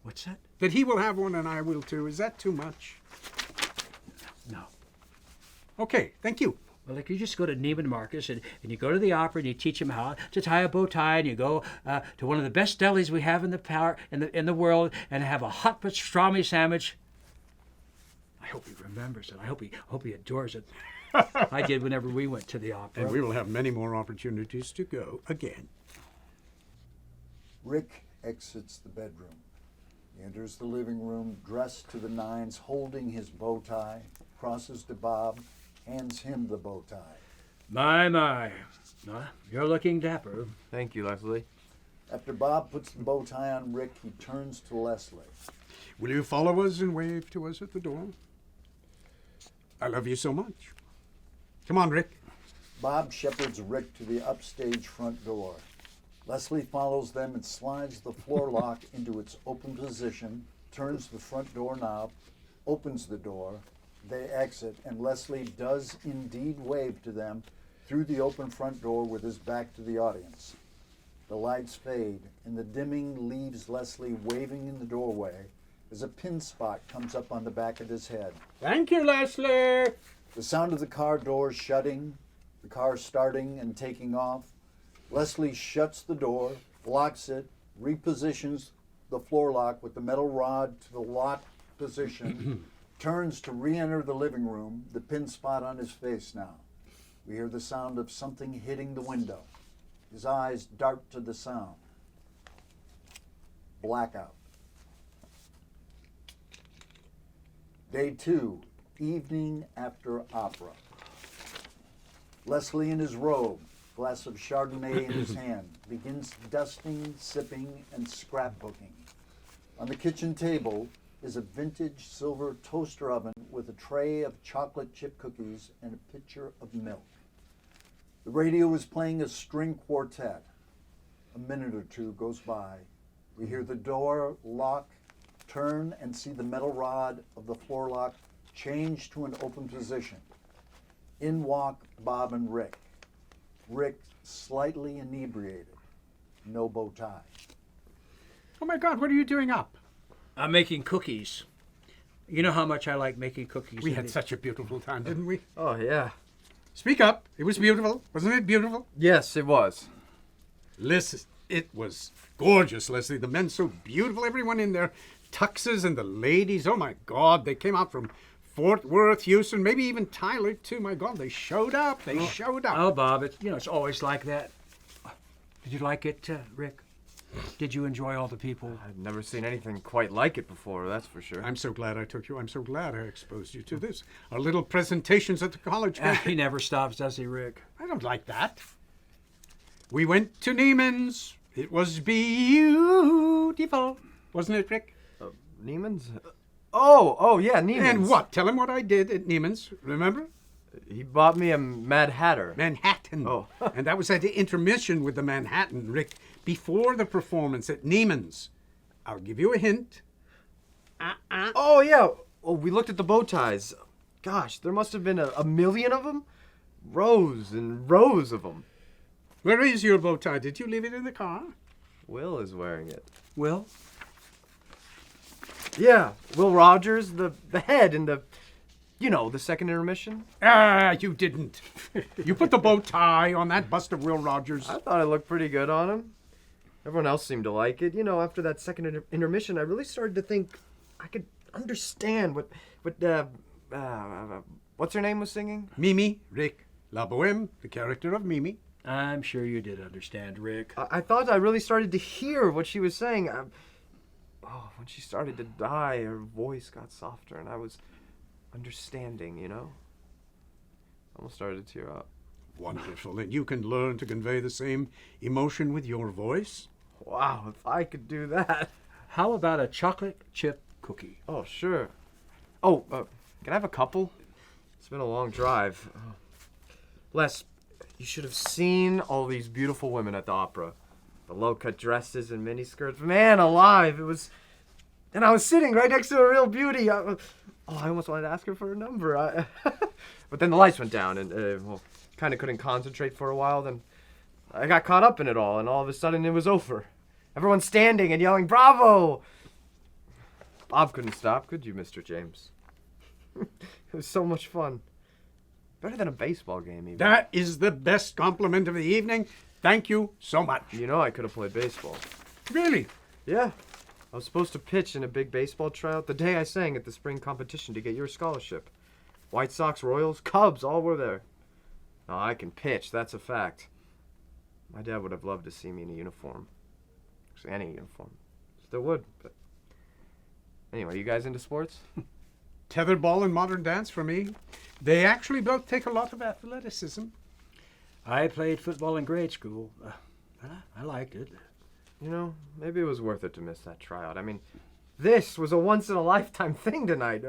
What's that? That he will have one and I will too. Is that too much? No. Okay, thank you. Well, like you just go to Neiman Marcus and you go to the opera and you teach him how to tie a bow tie, and you go to one of the best delis we have in the world and have a hot pastrami sandwich. I hope he remembers it. I hope he adores it. I did whenever we went to the opera. And we will have many more opportunities to go again. Rick exits the bedroom. He enters the living room, dressed to the nines, holding his bow tie, crosses to Bob, hands him the bow tie. My. You're looking dapper. Thank you, Leslie. After Bob puts the bow tie on Rick, he turns to Leslie. Will you follow us and wave to us at the door? I love you so much. Come on, Rick. Bob shepherds Rick to the upstage front door. Leslie follows them and slides the floor lock into its open position, turns the front door knob, opens the door. They exit, and Leslie does indeed wave to them through the open front door with his back to the audience. The lights fade, and the dimming leaves Leslie waving in the doorway as a pin spot comes up on the back of his head. Thank you, Leslie. The sound of the car doors shutting, the car starting and taking off. Leslie shuts the door, locks it, repositions the floor lock with the metal rod to the lock position, turns to re-enter the living room, the pin spot on his face now. We hear the sound of something hitting the window. His eyes dart to the sound. Blackout. Day 2, evening after opera. Leslie in his robe, glass of Chardonnay in his hand, begins dusting, sipping, and scrapbooking. On the kitchen table is a vintage silver toaster oven with a tray of chocolate chip cookies and a pitcher of milk. The radio is playing a string quartet. A minute or two goes by. We hear the door lock, turn, and see the metal rod of the floor lock change to an open position. In walk Bob and Rick. Rick slightly inebriated. No bow tie. Oh my God, what are you doing up? I'm making cookies. You know how much I like making cookies. We had such a beautiful time, didn't we? Oh, yeah. Speak up. It was beautiful. Wasn't it beautiful? Yes, it was. Listen, it was gorgeous, Leslie. The men so beautiful. Everyone in their tuxes and the ladies. Oh my God, they came out from Fort Worth, Houston, maybe even Tyler too. My God, they showed up. They showed up. Oh, Bob, it's always like that. Did you like it, Rick? Did you enjoy all the people? I've never seen anything quite like it before, that's for sure. I'm so glad I took you. I'm so glad I exposed you to this. Our little presentations at the college. He never stops, does he, Rick? I don't like that. We went to Neiman's. It was beautiful. Wasn't it, Rick? Neiman's? Oh, yeah, Neiman's. And what? Tell him what I did at Neiman's. Remember? He bought me a Mad Hatter. Manhattan. Oh. And that was at the intermission with the Manhattan, Rick, before the performance at Neiman's. I'll give you a hint. Oh, yeah. Oh, we looked at the bow ties. Gosh, there must have been a million of them. Rows and rows of them. Where is your bow tie? Did you leave it in the car? Will is wearing it. Will? Yeah, Will Rogers, the head in the, the second intermission. You didn't. You put the bow tie on that bust of Will Rogers. I thought it looked pretty good on him. Everyone else seemed to like it. After that second intermission, I really started to think I could understand what what's her name was singing? Mimi, Rick, La Boheme, the character of Mimi. I'm sure you did understand, Rick. I thought I really started to hear what she was saying. When she started to die, her voice got softer, and I was understanding, Almost started to tear up. Wonderful. And you can learn to convey the same emotion with your voice. Wow, if I could do that. How about a chocolate chip cookie? Oh, sure. Oh, can I have a couple? It's been a long drive. Les, you should have seen all these beautiful women at the opera. The low-cut dresses and miniskirts. Man alive, it was... And I was sitting right next to a real beauty. I almost wanted to ask her for a number. But then the lights went down, and kind of couldn't concentrate for a while. Then I got caught up in it all, and all of a sudden it was over. Everyone standing and yelling, "Bravo!" Bob couldn't stop, could you, Mr. James? It was so much fun. Better than a baseball game, even. That is the best compliment of the evening. Thank you so much. I could have played baseball. Really? Yeah. I was supposed to pitch in a big baseball tryout the day I sang at the spring competition to get your scholarship. White Sox, Royals, Cubs, all were there. Now, I can pitch, that's a fact. My dad would have loved to see me in a uniform. Actually, any uniform. Still would, but... Anyway, you guys into sports? Tetherball and modern dance for me. They actually both take a lot of athleticism. I played football in grade school. I liked it. Maybe it was worth it to miss that tryout. I mean, this was a once-in-a-lifetime thing tonight.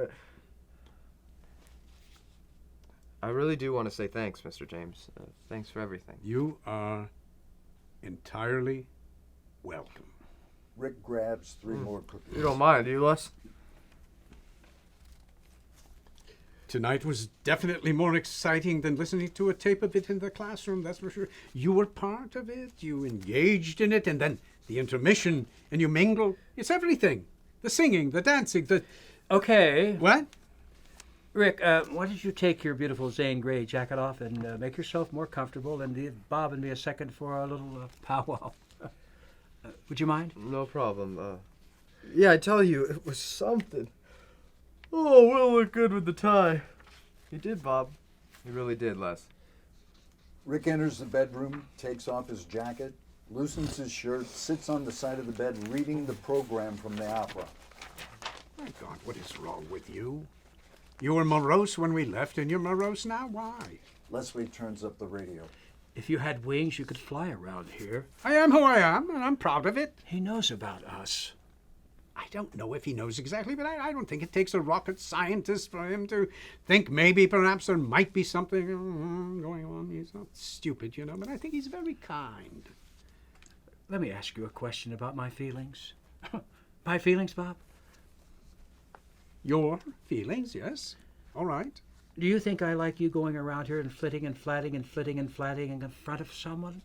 I really do want to say thanks, Mr. James. Thanks for everything. You are entirely welcome. Rick grabs 3 more cookies. You don't mind, do you, Les? Tonight was definitely more exciting than listening to a tape of it in the classroom, that's for sure. You were part of it, you engaged in it, and then the intermission, and you mingled. It's everything. The singing, the dancing, the... Okay. What? Rick, why don't you take your beautiful Zane Grey jacket off and make yourself more comfortable and give Bob and me a second for our little powwow. Would you mind? No problem. Yeah, I tell you, it was something. Oh, Will look good with the tie. He did, Bob. He really did, Les. Rick enters the bedroom, takes off his jacket, loosens his shirt, sits on the side of the bed reading the program from the opera. My God, what is wrong with you? You were morose when we left, and you're morose now? Why? Leslie turns up the radio. If you had wings, you could fly around here. I am who I am, and I'm proud of it. He knows about us. I don't know if he knows exactly, but I don't think it takes a rocket scientist for him to think maybe perhaps there might be something going on. He's not stupid, you know, but I think he's very kind. Let me ask you a question about my feelings. My feelings, Bob? Your feelings, yes. All right. Do you think I like you going around here and flitting and flatting and flitting and flatting in front of someone?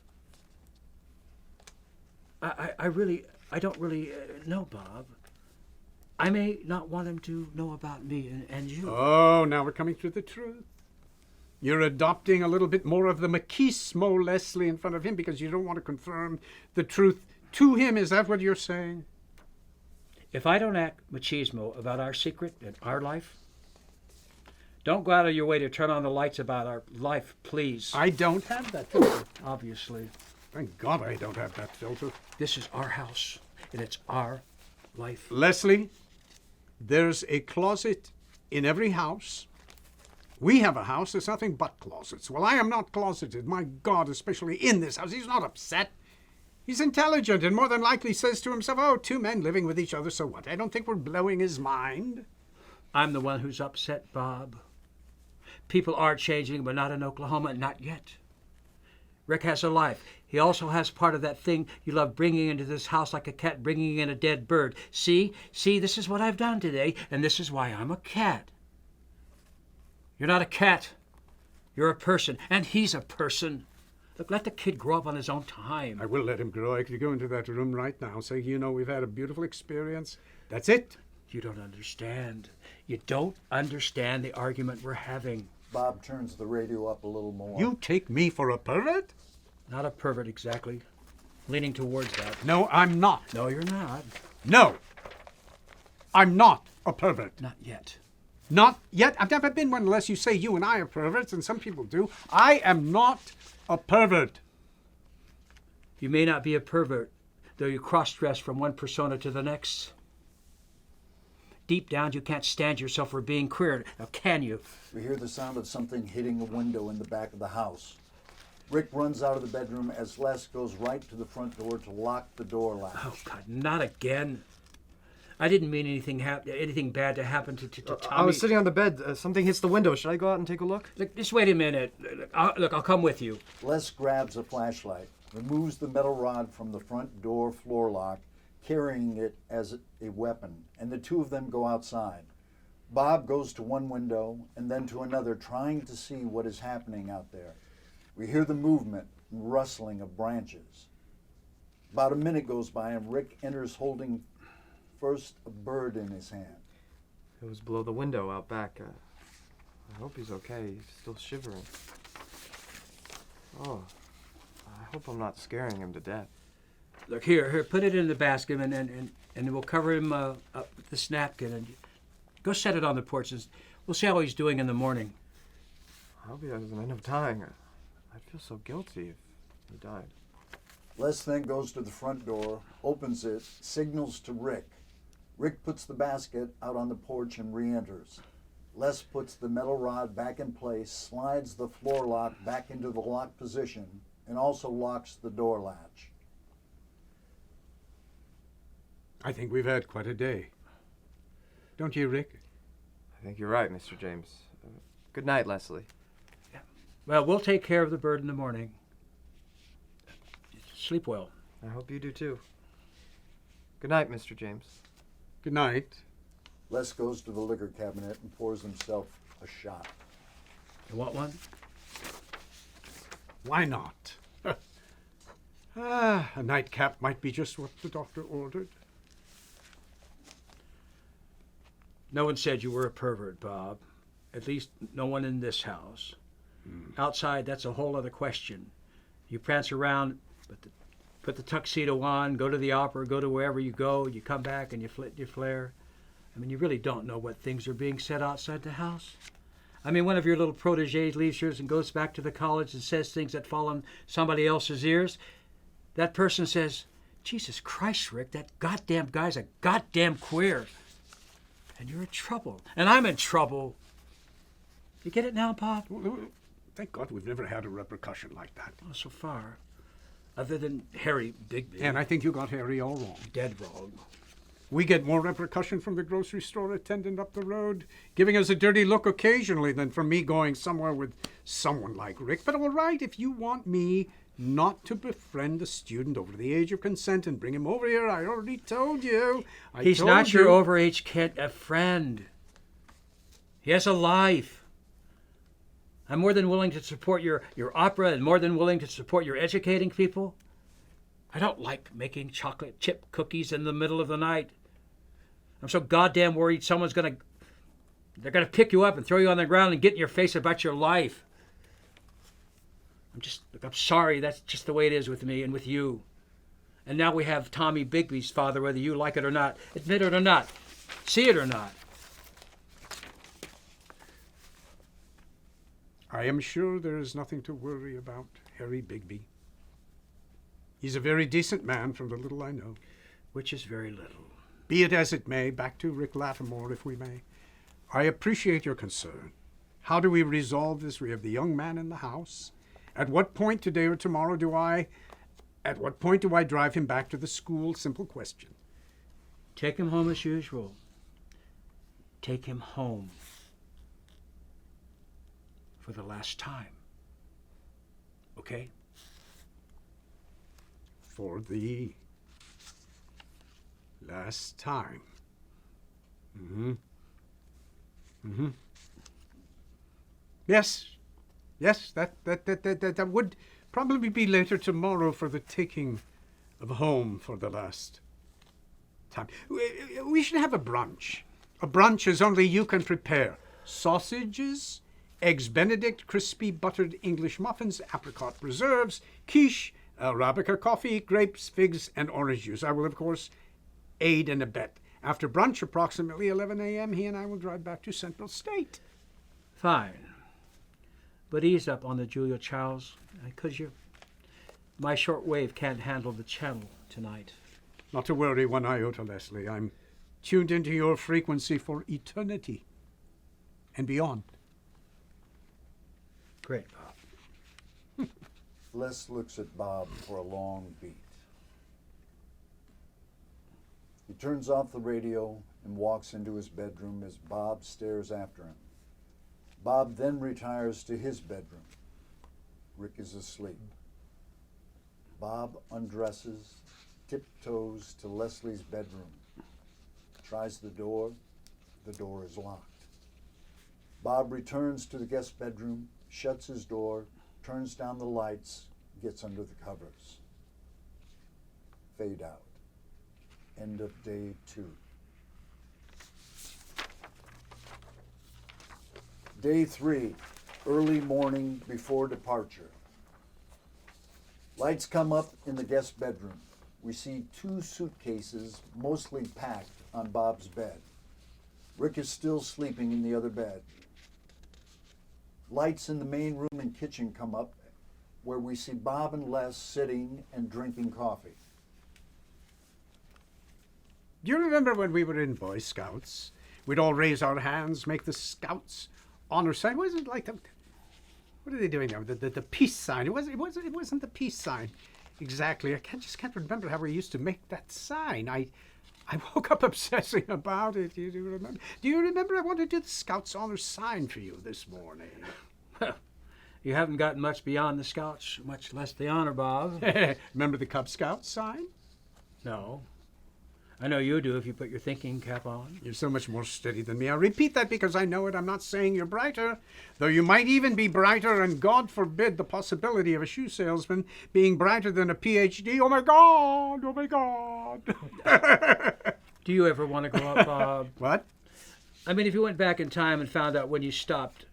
I don't really know, Bob. I may not want him to know about me and you. Oh, now we're coming to the truth. You're adopting a little bit more of the machismo, Leslie, in front of him because you don't want to confirm the truth to him. Is that what you're saying? If I don't act machismo about our secret and our life, don't go out of your way to turn on the lights about our life, please. I don't have that filter. Obviously. Thank God I don't have that filter. This is our house, and it's our life. Leslie, there's a closet in every house. We have a house, there's nothing but closets. Well, I am not closeted, my God, especially in this house. He's not upset. He's intelligent and more than likely says to himself, oh, two men living with each other, so what? I don't think we're blowing his mind. I'm the one who's upset, Bob. People are changing, but not in Oklahoma, not yet. Rick has a life. He also has part of that thing you love bringing into this house like a cat bringing in a dead bird. See, this is what I've done today, and this is why I'm a cat. You're not a cat. You're a person, and he's a person. Look, let the kid grow up on his own time. I will let him grow. I could go into that room right now, say, you know, we've had a beautiful experience. That's it. You don't understand. You don't understand the argument we're having. Bob turns the radio up a little more. You take me for a pervert? Not a pervert exactly. Leaning towards that. No, I'm not. No, you're not. No, I'm not a pervert. Not yet. Not yet. I've never been one unless you say you and I are perverts, and some people do. I am not a pervert. You may not be a pervert, though you cross-dress from one persona to the next. Deep down, you can't stand yourself for being queer. Now, can you? We hear the sound of something hitting a window in the back of the house. Rick runs out of the bedroom as Les goes right to the front door to lock the door latch. Oh, God, not again. I didn't mean anything bad to happen to Tommy. I was sitting on the bed. Something hits the window. Should I go out and take a look? Look, just wait a minute. I'll come with you. Les grabs a flashlight, removes the metal rod from the front door floor lock, carrying it as a weapon, and the two of them go outside. Bob goes to one window and then to another, trying to see what is happening out there. We hear the movement and rustling of branches. About a minute goes by and Rick enters holding first a bird in his hand. It was below the window out back. I hope he's okay. He's still shivering. Oh, I hope I'm not scaring him to death. Look, here, put it in the basket, and we'll cover him up with this napkin, and go set it on the porch. And we'll see how he's doing in the morning. I hope he doesn't end up dying. I'd feel so guilty if he died. Les then goes to the front door, opens it, signals to Rick. Rick puts the basket out on the porch and re-enters. Les puts the metal rod back in place, slides the floor lock back into the lock position, and also locks the door latch. I think we've had quite a day. Don't you, Rick? I think you're right, Mr. James. Good night, Leslie. Well, we'll take care of the bird in the morning. Sleep well. I hope you do too. Good night, Mr. James. Good night. Les goes to the liquor cabinet and pours himself a shot. You want one? Why not? A nightcap might be just what the doctor ordered. No one said you were a pervert, Bob. At least no one in this house. Outside, that's a whole other question. You prance around, put the tuxedo on, go to the opera, go to wherever you go, you come back and you flit your flare. I mean, you really don't know what things are being said outside the house. I mean, one of your little protégés leaves yours and goes back to the college and says things that fall on somebody else's ears. That person says, Jesus Christ, Rick, that goddamn guy's a goddamn queer. And you're in trouble. And I'm in trouble. You get it now, Bob? Thank God we've never had a repercussion like that. Oh, so far. Other than Harry Bigby. And I think you got Harry all wrong. Dead wrong. We get more repercussion from the grocery store attendant up the road, giving us a dirty look occasionally, than from me going somewhere with someone like Rick. But all right, if you want me not to befriend a student over the age of consent and bring him over here, I already told you. He's not your overage kid, a friend. He has a life. I'm more than willing to support your opera and more than willing to support your educating people. I don't like making chocolate chip cookies in the middle of the night. I'm so goddamn worried they're gonna pick you up and throw you on the ground and get in your face about your life. I'm sorry, that's just the way it is with me and with you. And now we have Tommy Bigby's father, whether you like it or not, admit it or not, see it or not. I am sure there is nothing to worry about Harry Bigby. He's a very decent man from the little I know. Which is very little. Be it as it may, back to Rick Lattimore, if we may. I appreciate your concern. How do we resolve this? We have the young man in the house. At what point today or tomorrow do I drive him back to the school? Simple question. Take him home as usual. Take him home. For the last time. Okay? For the last time. Yes, that would probably be later tomorrow for the taking of home for the last time. We should have a brunch. A brunch as only you can prepare. Sausages, eggs Benedict, crispy buttered English muffins, apricot preserves, quiche, Arabica coffee, grapes, figs, and orange juice. I will, of course, aid and abet. After brunch, approximately 11 a.m., he and I will drive back to Central State. Fine. But ease up on the Julia Childs, could you? My shortwave can't handle the channel tonight. Not to worry one iota, Leslie. I'm tuned into your frequency for eternity and beyond. Great, Bob. Les looks at Bob for a long beat. He turns off the radio and walks into his bedroom as Bob stares after him. Bob then retires to his bedroom. Rick is asleep. Bob undresses, tiptoes to Leslie's bedroom, tries the door is locked. Bob returns to the guest bedroom, shuts his door, turns down the lights, gets under the covers. Fade out. End of day 2. Day 3, early morning before departure. Lights come up in the guest bedroom. We see 2 suitcases, mostly packed, on Bob's bed. Rick is still sleeping in the other bed. Lights in the main room and kitchen come up, where we see Bob and Les sitting and drinking coffee. Do you remember when we were in Boy Scouts? We'd all raise our hands, make the Scouts honor sign. Was it like what are they doing now? The peace sign. It wasn't the peace sign exactly. I just can't remember how we used to make that sign. I woke up obsessing about it. Do you remember? Do you remember I wanted to do the Scouts honor sign for you this morning? Well, you haven't gotten much beyond the Scouts, much less the honor, Bob. Remember the Cub Scout sign? No. I know you do if you put your thinking cap on. You're so much more steady than me. I repeat that because I know it. I'm not saying you're brighter, though you might even be brighter, and God forbid the possibility of a shoe salesman being brighter than a PhD. Oh my God! Oh my God! Do you ever want to grow up, Bob? What? I mean, if you went back in time and found out when you stopped,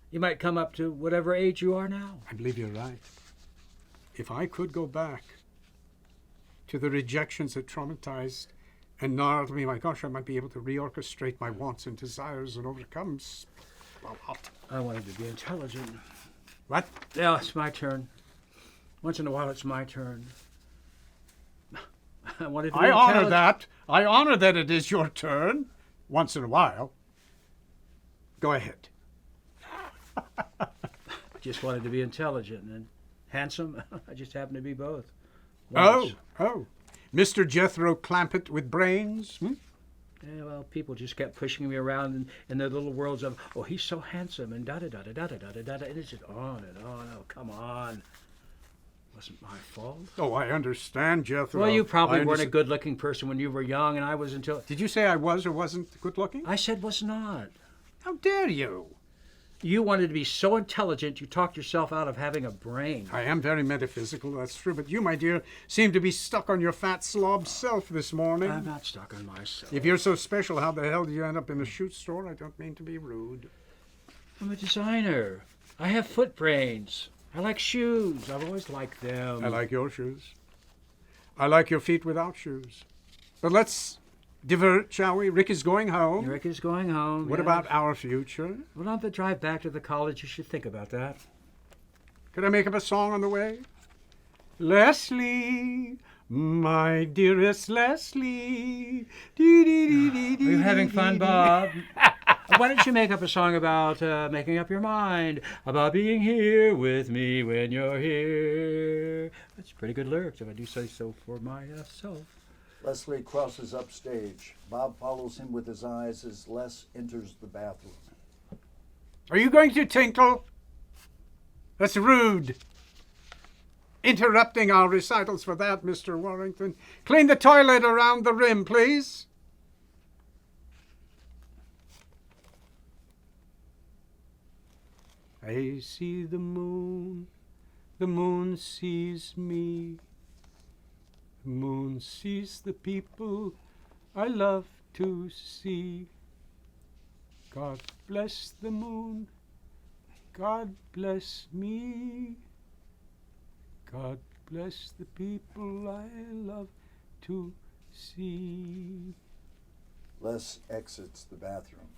you might come up to whatever age you are now. I believe you're right. If I could go back to the rejections that traumatized and gnarled me, my gosh, I might be able to reorchestrate my wants and desires and overcome a lot. I wanted to be intelligent. What? Yeah, it's my turn. Once in a while, it's my turn. I wanted to be honor that. I honor that it is your turn. Once in a while. Go ahead. I just wanted to be intelligent and handsome. I just happen to be both. Once. Oh. Mr. Jethro Clampett with brains? Yeah, well, people just kept pushing me around in their little worlds of, oh, he's so handsome, and da-da-da-da-da-da-da-da-da, and it's just on and on. Oh, come on. Wasn't my fault. Oh, I understand, Jethro. Well, you probably I weren't a understand. good-looking person when you were young, and I was until... Did you say I was or wasn't good looking? I said was not. How dare you? You wanted to be so intelligent, you talked yourself out of having a brain. I am very metaphysical, that's true, but you, my dear, seem to be stuck on your fat slob self this morning. I'm not stuck on myself. If you're so special, how the hell do you end up in a shoe store? I don't mean to be rude. I'm a designer. I have foot brains. I like shoes. I've always liked them. I like your shoes. I like your feet without shoes. But let's divert, shall we? Rick is going home. Rick is going home. What yes. about our future? Well, on the drive back to the college, you should think about that. Could I make up a song on the way? Leslie, my dearest Leslie. Are you having fun, Bob? Why don't you make up a song about making up your mind, about being here with me when you're here? That's pretty good lyrics, if I do say so for myself. Leslie crosses upstage. Bob follows him with his eyes as Les enters the bathroom. Are you going to tinkle? That's rude. Interrupting our recitals for that, Mr. Warrington. Clean the toilet around the rim, please. I see the moon sees me. The moon sees the people I love to see. God bless the moon, God bless me. God bless the people I love to see. Les exits the bathroom.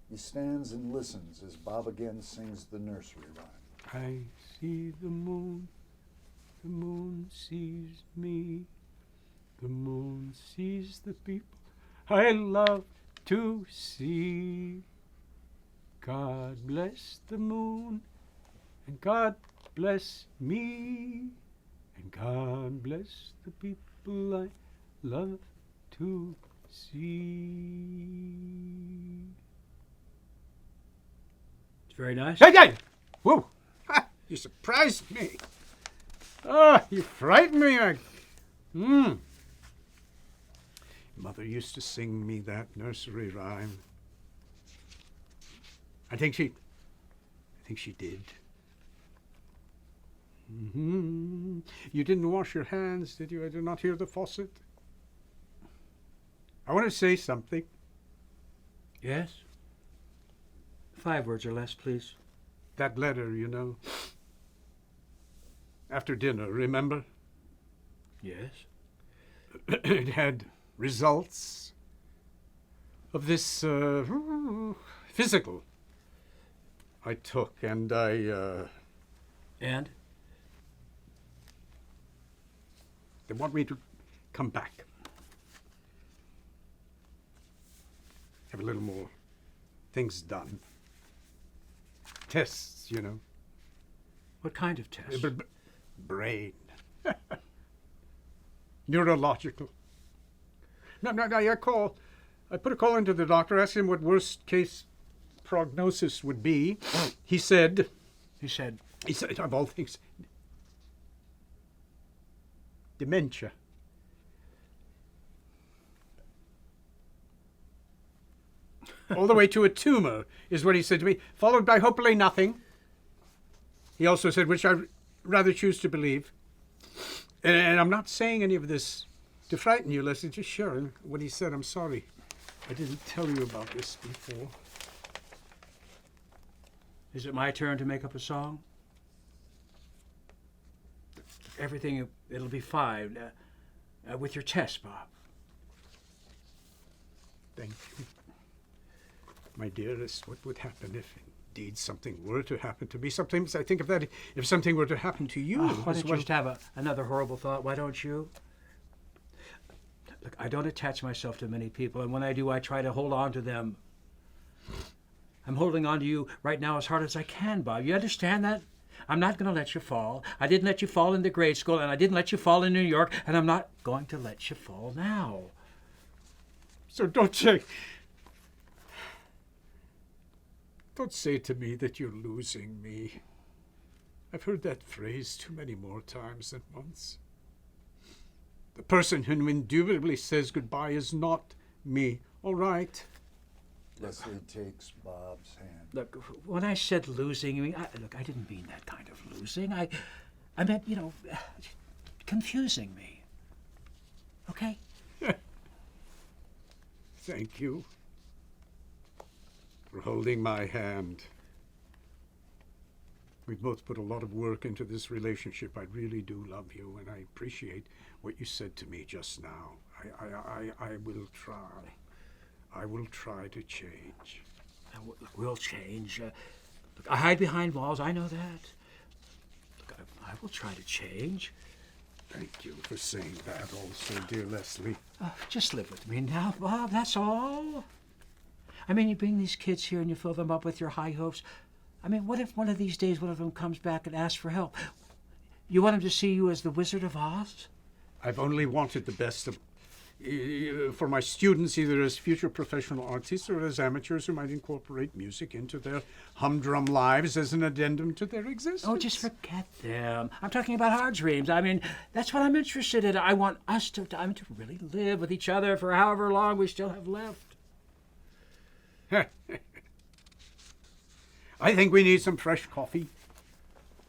He stands and listens as Bob again sings the nursery rhyme. I see the moon sees me. The moon sees the people I love to see. God bless the moon, and God bless me, and God bless the people I love to see. It's very nice. Hey! Whoa! Ha, you surprised me. Oh, you frightened me. Mother used to sing me that nursery rhyme. I think she did. You didn't wash your hands, did you? I did not hear the faucet. I want to say something. Yes? 5 words or less, please. That letter, you know. After dinner, remember? Yes? It had results of this physical I took, and And? they want me to come back. Have a little more things done. Tests, you know. What kind of test? Brain. Neurological. No, I put a call into the doctor, asked him what worst case prognosis would be. He said, of all things, dementia. All the way to a tumor is what he said to me, followed by hopefully nothing. He also said, which I rather choose to believe. And I'm not saying any of this to frighten you, Leslie, just sharing what he said. I'm sorry I didn't tell you about this before. Is it my turn to make up a song? Everything, it'll be fine. With your test, Bob. Thank you. My dearest, what would happen if indeed something were to happen to me? Sometimes I think of that if something were to happen to you. Why don't you just have another horrible thought? Why don't you? Look, I don't attach myself to many people, and when I do, I try to hold on to them. I'm holding on to you right now as hard as I can, Bob. You understand that? I'm not going to let you fall. I didn't let you fall into grade school, and I didn't let you fall in New York, and I'm not going to let you fall now. So don't say to me that you're losing me. I've heard that phrase too many more times than once. The person who indubitably says goodbye is not me. All right. Leslie takes Bob's hand. Look, when I said losing, I didn't mean that kind of losing. I meant, confusing me. Okay? Thank you for holding my hand. We've both put a lot of work into this relationship. I really do love you, and I appreciate what you said to me just now. I will try. I will try to change. We'll change. Look, I hide behind walls. I know that. Look, I will try to change. Thank you for saying that also, dear Leslie. Just live with me now, Bob. That's all. I mean, you bring these kids here and you fill them up with your high hopes. I mean, what if one of these days one of them comes back and asks for help? You want him to see you as the Wizard of Oz? I've only wanted the best for my students, either as future professional artists or as amateurs who might incorporate music into their humdrum lives as an addendum to their existence. Oh, just forget them. I'm talking about our dreams. I mean, that's what I'm interested in. I want us to really live with each other for however long we still have left. I think we need some fresh coffee.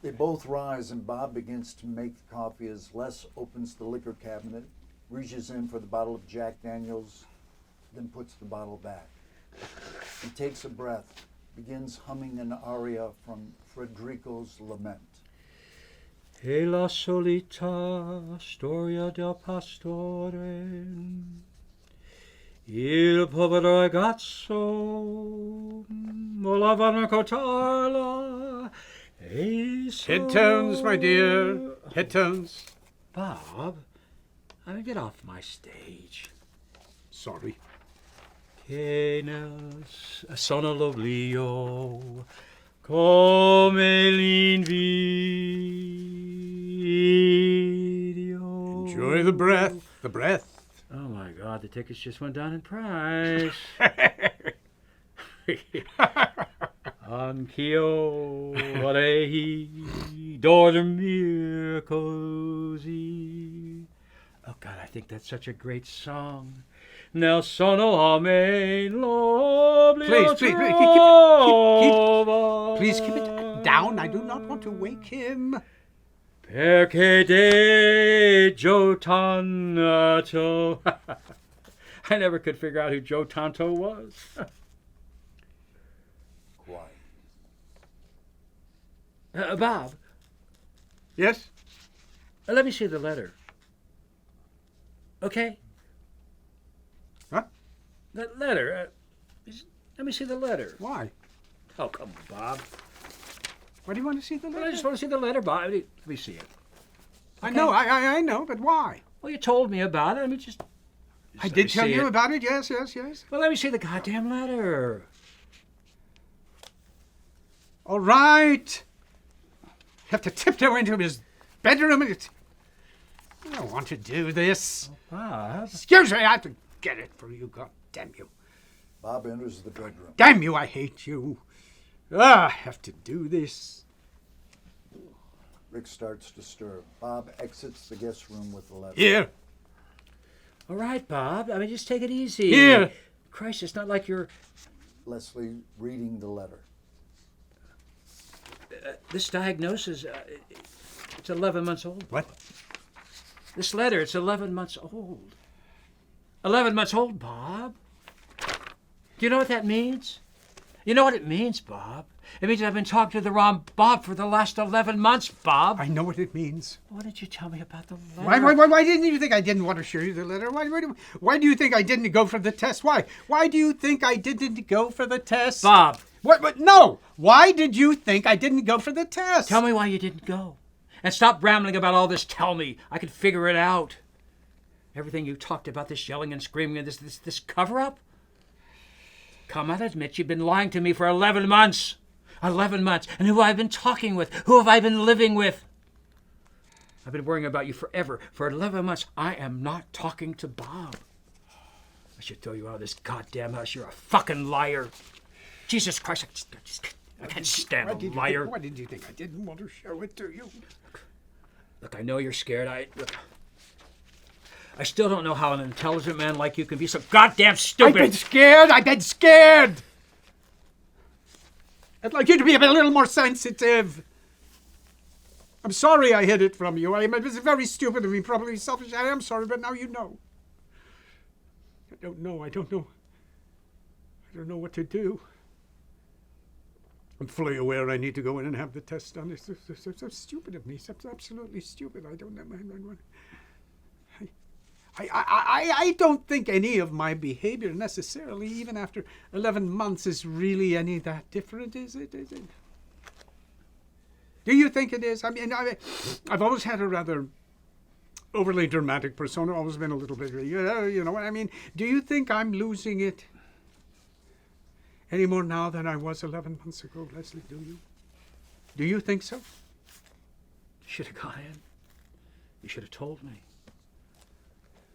They both rise, and Bob begins to make the coffee as Les opens the liquor cabinet, reaches in for the bottle of Jack Daniels, then puts the bottle back. He takes a breath, begins humming an aria from Federico's Lament. E la solita storia del pastore, il povero ragazzo volavano cotarla. Head tones, my dear. Head tones. Bob, I mean, get off my stage. Sorry. Che nel sono l'oblio come l'invidio. Enjoy the breath. The breath. Oh my God, the tickets just went down in price. Anch'io vorrei dormir così. Oh God, I think that's such a great song. Nel sono a me l'oblio Please keep it down. I do not want to wake him. Perché de Joe Tanto. I never could figure out who Joe Tanto was. Quiet. Bob, Yes? let me see the letter. Okay? Huh? That letter. Let me see the letter. Why? Oh, come on, Bob. Why do you want to see the Well, I letter? just want to see the letter, Bob. Let me see it. I know, I know, but why? Well, you told me about it. I mean, just I let did me tell see you it. about it, yes. Well, let me see the goddamn letter. All right. Have to tiptoe into his bedroom and I don't want to do this. Bob. Excuse me, I have to get it for you, God damn you. Bob enters the bedroom. Damn you, I hate you. I have to do this. Rick starts to stir. Bob exits the guest room with the letter. Here. All right, Bob. I mean, just take it easy. Here. Christ, it's not like you're... Leslie reading the letter. This diagnosis, it's 11 months old. What? This letter, it's 11 months old. 11 months old, Bob. Do you know what that means? You know what it means, Bob? It means I've been talking to the wrong Bob for the last 11 months, Bob. I know what it means. What did you tell me about the letter? Why didn't you think I didn't want to show you the letter? Why do you think I didn't go for the test? Why? Why do you think I didn't go for the test? Bob. What? No! Why did you think I didn't go for the test? Tell me why you didn't go. And stop rambling about all this. Tell me. I can figure it out. Everything you talked about, this yelling and screaming and this cover-up? Come on, admit you've been lying to me for 11 months. 11 months. And who have I been talking with? Who have I been living with? I've been worrying about you forever. For 11 months, I am not talking to Bob. I should throw you out of this goddamn house. You're a fucking liar. Jesus Christ, I can't stand a liar. Why did you think I didn't want to show it to you? Look, I know you're scared. I still don't know how an intelligent man like you can be so goddamn stupid. I've been scared. I've been scared. I'd like you to be a little more sensitive. I'm sorry I hid it from you. It was very stupid of me, probably selfish. I am sorry, but now you know. I don't know what to do. I'm fully aware I need to go in and have the test done. It's so stupid of me. It's absolutely stupid. I don't know. I don't think any of my behavior necessarily, even after 11 months, is really any that different, is it? Do you think it is? I mean, I've always had a rather overly dramatic persona, always been a little bit, you know what I mean? Do you think I'm losing it any more now than I was 11 months ago, Leslie? Do you? Do you think so? You should have gone in. You should have told me.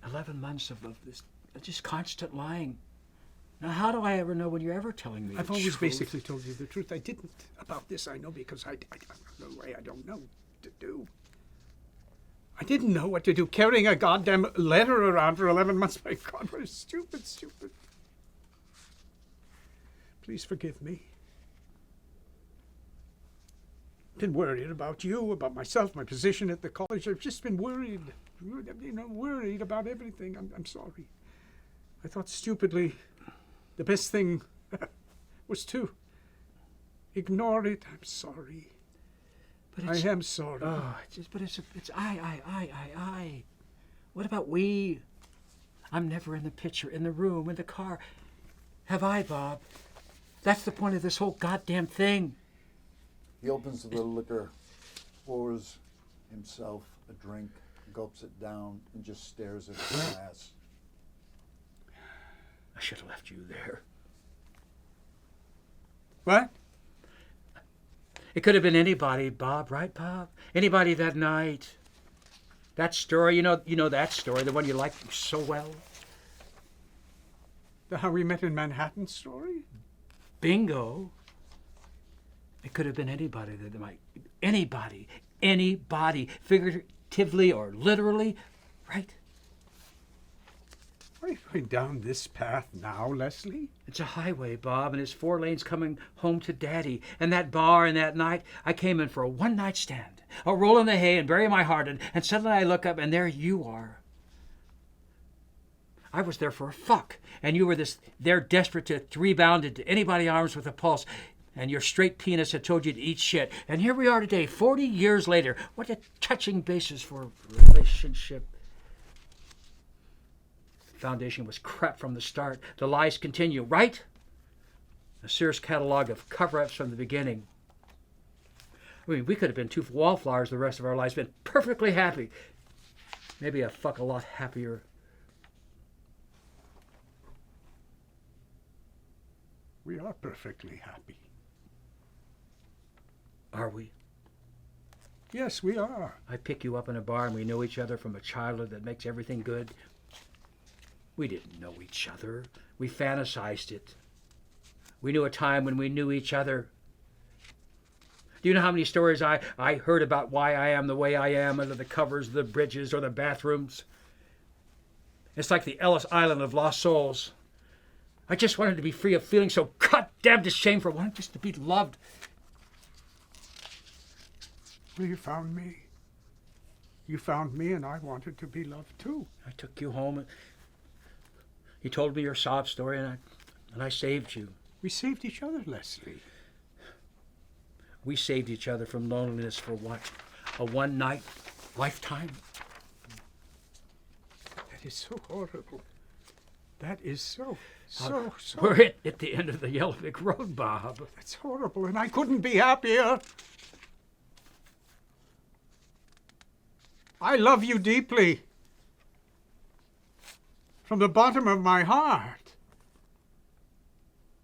11 months of this just constant lying. Now, how do I ever know when you're ever telling me I've the always truth? basically told you the truth. I didn't about this, I know, because I don't know. I don't know what to do. I didn't know what to do. Carrying a goddamn letter around for 11 months. My God, what a stupid. Please forgive me. I've been worried about you, about myself, my position at the college. I've just been worried. Worried about everything. I'm sorry. I thought stupidly the best thing was to ignore it. I'm sorry. I am sorry. Oh, it's I. What about we? I'm never in the picture, in the room, in the car. Have I, Bob? That's the point of this whole goddamn thing. He opens the liquor, pours himself a drink, gulps it down, and just stares at the glass. I should have left you there. What? It could have been anybody, Bob, right, Bob? Anybody that night. That story, you know that story, the one you liked so well. The How We Met in Manhattan story? Bingo. It could have been anybody that might. Anybody, figuratively or literally, right? Are you going down this path now, Leslie? It's a highway, Bob, and it's 4 lanes coming home to Daddy. And that bar and that night, I came in for a one-night stand. I'll roll in the hay and bury my heart in, and suddenly I look up, and there you are. I was there for a fuck, and you were there desperate to rebound into anybody's arms with a pulse, and your straight penis had told you to eat shit. And here we are today, 40 years later. What a touching basis for a relationship. Foundation was crap from the start. The lies continue, right? A Sears catalog of cover-ups from the beginning. I mean, we could have been 2 wallflowers the rest of our lives, been perfectly happy. Maybe a fuck a lot happier. We are perfectly happy. Are we? Yes, we are. I pick you up in a bar and we know each other from a childhood that makes everything good. We didn't know each other. We fantasized it. We knew a time when we knew each other. Do you know how many stories I heard about why I am the way I am under the covers, the bridges, or the bathrooms? It's like the Ellis Island of lost souls. I just wanted to be free of feeling so goddamn ashamed for wanting just to be loved. Well, you found me. You found me, and I wanted to be loved too. I took you home, and you told me your sob story, and I saved you. We saved each other, Leslie. We saved each other from loneliness for what? A one-night lifetime? That is so horrible. That is so. We're at the end of the Yellow Brick Road, Bob. That's horrible, and I couldn't be happier. I love you deeply. From the bottom of my heart.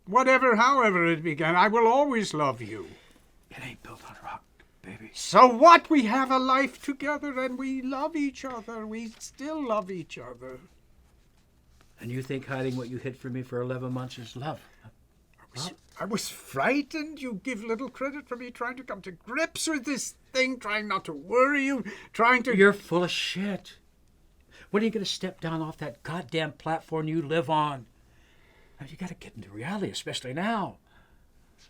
whatever, however it began, I will always love you. It ain't built on rock, baby. So what? We have a life together and we love each other. We still love each other. And you think hiding what you hid from me for 11 months is love? I was frightened. You give little credit for me trying to come to grips with this thing, trying not to worry you, trying to... You're full of shit. When are you going to step down off that goddamn platform you live on? Now, you got to get into reality, especially now.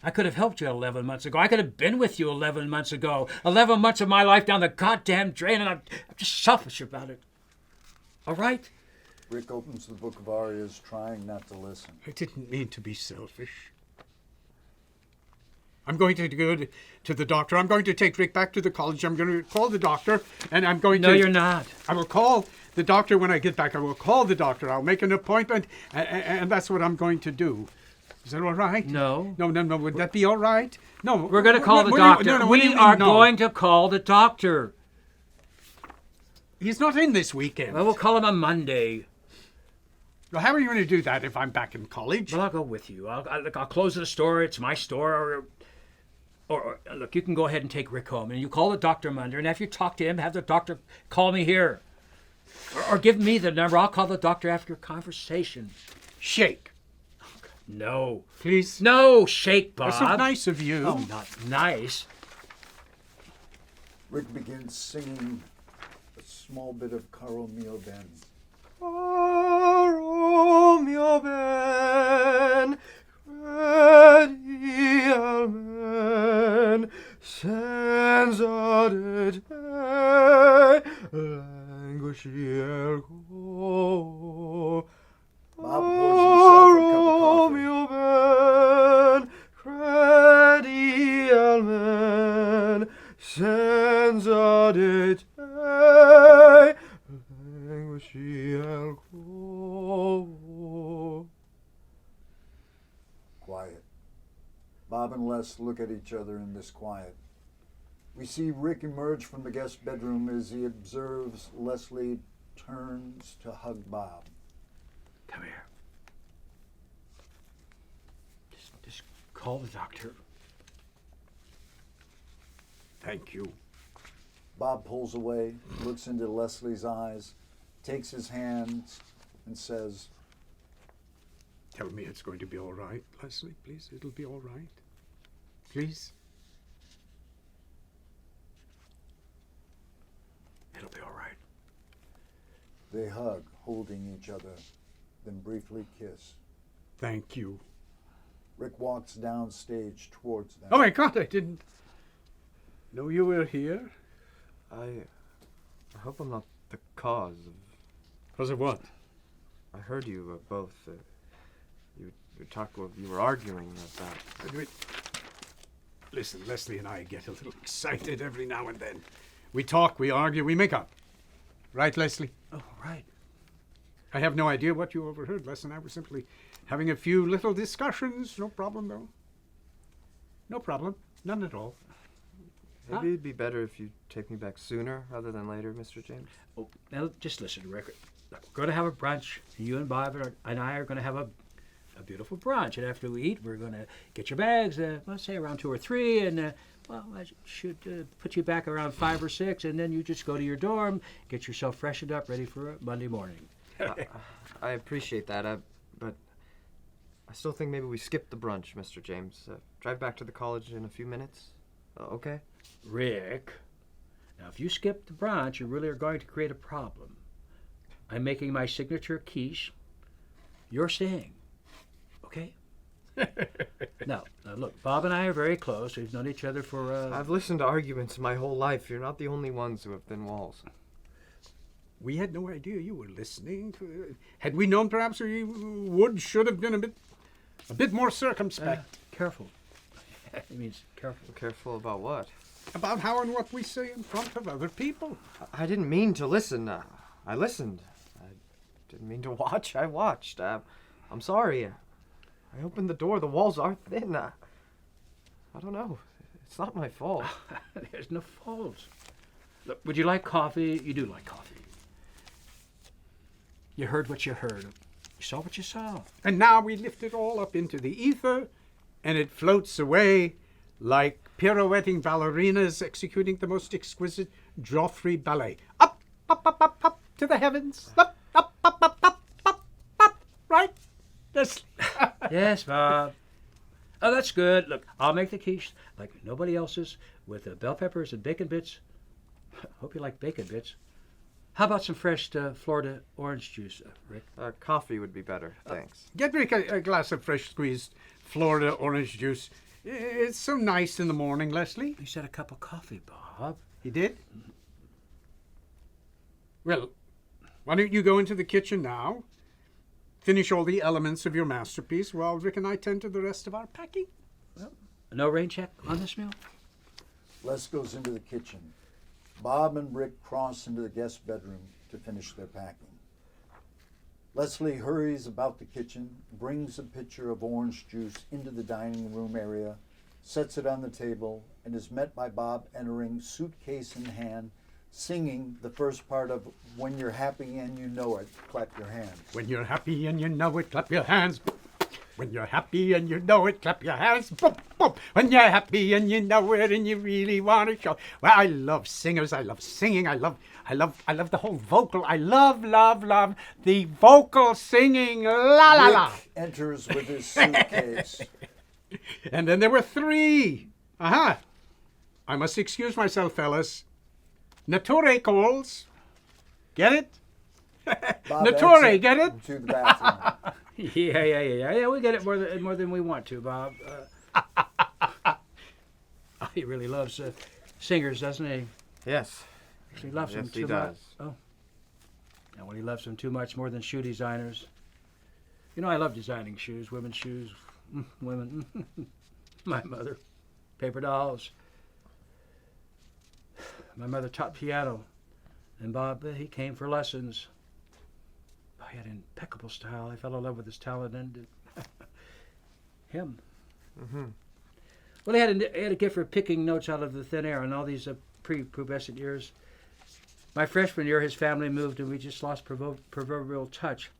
I could have helped you 11 months ago. I could have been with you 11 months ago. 11 months of my life down the goddamn drain, and I'm just selfish about it. All right? Rick opens the book of arias, trying not to listen. I didn't mean to be selfish. I'm going to go to the doctor. I'm going to take Rick back to the college. I'm going to call the doctor, and I'm going to... No, you're not. I will call the doctor when I get back. I will call the doctor. I'll make an appointment, and that's what I'm going to do. Is that all right? No. No. Would that be all right? No. We're going to call the what doctor. do you- what do you We mean, are no? going to call the doctor. He's not in this weekend. Well, we'll call him on Monday. Well, how are you going to do that if I'm back in college? Well, I'll go with you. I'll close the store. It's my store. Or look, you can go ahead and take Rick home, and you call the doctor Monday, and after you talk to him, have the doctor call me here. Or give me the number. I'll call the doctor after your conversation. Shake. No. Please. No, shake, Bob. That's so nice of you. Oh, not nice. Rick begins singing a small bit of Caro Mio Ben. Caro mio ben, credi al men, senza di te, languisci il cor. Bob pours himself a cup of Caro coffee. mio ben, credi al men, senza di te, languisci il cor. Quiet. Bob and Les look at each other in this quiet. We see Rick emerge from the guest bedroom as he observes Leslie turns to hug Bob. Come here. Just call the doctor. Thank you. Bob pulls away, looks into Leslie's eyes, takes his hands, and says, Tell me it's going to be all right, Leslie, please. It'll be all right. Please. It'll be all right. they hug, holding each other, then briefly kiss. Thank you. Rick walks downstage towards them. Oh my God, I didn't know you were here. I hope I'm not the cause of... Because of what? I heard you both. You were arguing about... Wait. Listen, Leslie and I get a little excited every now and then. We talk, we argue, we make up. Right, Leslie? Oh, right. I have no idea what you overheard. Les and I were simply having a few little discussions. No problem, though. No problem. None at all. Maybe it'd be better if you take me back sooner rather than later, Mr. James. Oh, now just listen to Rick. Look, we're going to have a brunch. You and Bob and I are going to have a beautiful brunch. And after we eat, we're going to get your bags, let's say around 2 or 3. And, well, I should put you back around 5 or 6. And then you just go to your dorm, get yourself freshened up, ready for Monday morning. I appreciate that, but I still think maybe we skip the brunch, Mr. James. Drive back to the college in a few minutes. Okay? Rick, now if you skip the brunch, you really are going to create a problem. I'm making my signature quiche. You're staying. Okay? Now, look, Bob and I are very close. We've known each other for... I've listened to arguments my whole life. You're not the only ones who have thin walls. We had no idea you were listening. Had we known, perhaps we should have been a bit more circumspect. Careful. It means careful. Careful about what? About how and what we say in front of other people. I didn't mean to listen. I listened. I didn't mean to watch. I watched. I'm sorry. I opened the door. The walls are thin. I don't know. It's not my fault. There's no fault. Look, would you like coffee? You do like coffee. You heard what you heard. saw what you saw. And now we lift it all up into the ether, and it floats away like pirouetting ballerinas executing the most exquisite Joffrey ballet. Up, up, up, up, up to the heavens. Up, up, up, up, up, up, up. Right? Yes. Yes, Bob. Oh, that's good. Look, I'll make the quiche like nobody else's with bell peppers and bacon bits. Hope you like bacon bits. How about some fresh Florida orange juice, Rick? Coffee would be better, thanks. Get Rick a glass of fresh squeezed Florida orange juice. It's so nice in the morning, Leslie. He said a cup of coffee, Bob. He did? Well, why don't you go into the kitchen now, finish all the elements of your masterpiece while Rick and I tend to the rest of our packing? Well, no rain check on this meal? Les goes into the kitchen. Bob and Rick cross into the guest bedroom to finish their packing. Leslie hurries about the kitchen, brings a pitcher of orange juice into the dining room area, sets it on the table, and is met by Bob entering, suitcase in hand, singing the first part of When You're Happy and You Know It, Clap Your Hands. When you're happy and you know it, clap your hands. When you're happy and you know it, clap your hands. Boom, boom. When you're happy and you know it and you really want to show. Well, I love singers. I love singing. I love the whole vocal. I love the vocal singing. La la la. Rick enters with his suitcase. And then there were three. Aha. I must excuse myself, fellas. Nature calls. Get it? Bob Nature, exits get it? to the bathroom. Yeah. We get it more than we want to, Bob. He really loves singers, doesn't he? Yes. He loves them Yes, too he much. does. Oh. And when he loves them too much, more than shoe designers. You know, I love designing shoes, women's shoes, women. My mother, paper dolls. My mother taught piano, and Bob, he came for lessons. Oh, he had impeccable style. I fell in love with his talent and him. Mm-hmm. Well, he had a gift for picking notes out of the thin air in all these pre-pubescent years. My freshman year, his family moved, and we just lost proverbial touch.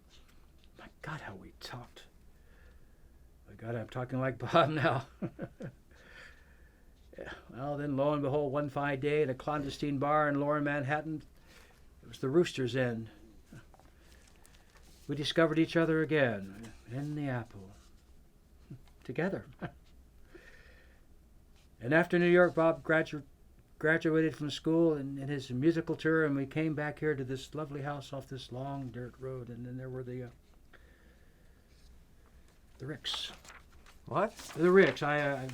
My God, how we talked. My God, I'm talking like Bob now. Yeah. Well, then, lo and behold, one fine day at a clandestine bar in Lower Manhattan, it was the Rooster's Inn. We discovered each other again in the apple. Together. And after New York, Bob graduated from school in his musical tour, and we came back here to this lovely house off this long dirt road, and then there were the Ricks. What? The Ricks. I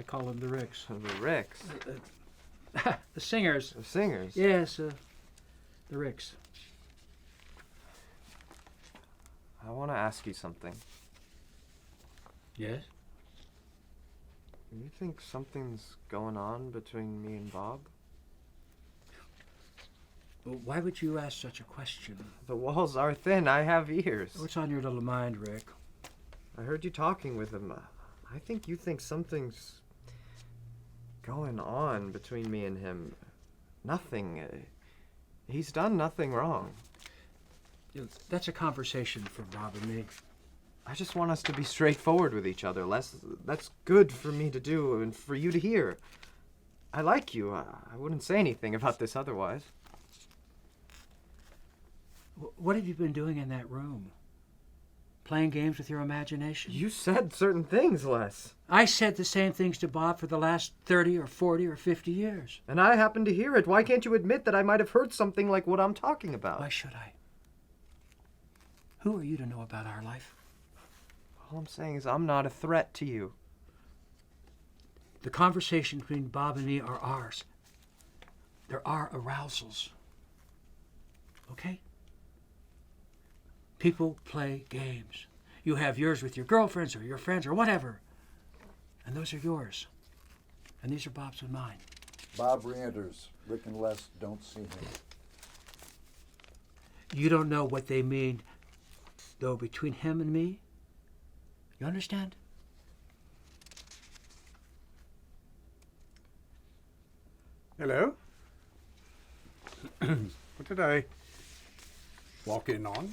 call them the Ricks. The Ricks. The singers. The singers. Yes, the Ricks. I want to ask you something. Yes? Do you think something's going on between me and Bob? Well, why would you ask such a question? The walls are thin. I have ears. What's on your little mind, Rick? I heard you talking with him. I think you think something's going on between me and him. Nothing. He's done nothing wrong. That's a conversation for Bob and me. I just want us to be straightforward with each other. That's good for me to do and for you to hear. I like you. I wouldn't say anything about this otherwise. What have you been doing in that room? Playing games with your imagination? You said certain things, Les. I said the same things to Bob for the last 30 or 40 or 50 years. And I happened to hear it. Why can't you admit that I might have heard something like what I'm talking about? Why should I? Who are you to know about our life? All I'm saying is I'm not a threat to you. The conversation between Bob and me are ours. There are arousals. Okay? People play games. You have yours with your girlfriends or your friends or whatever. And those are yours. And these are Bob's and mine. Bob re-enters. Rick and Les don't see him. You don't know what they mean, though, between him and me. You understand? Hello? What did I walk in on?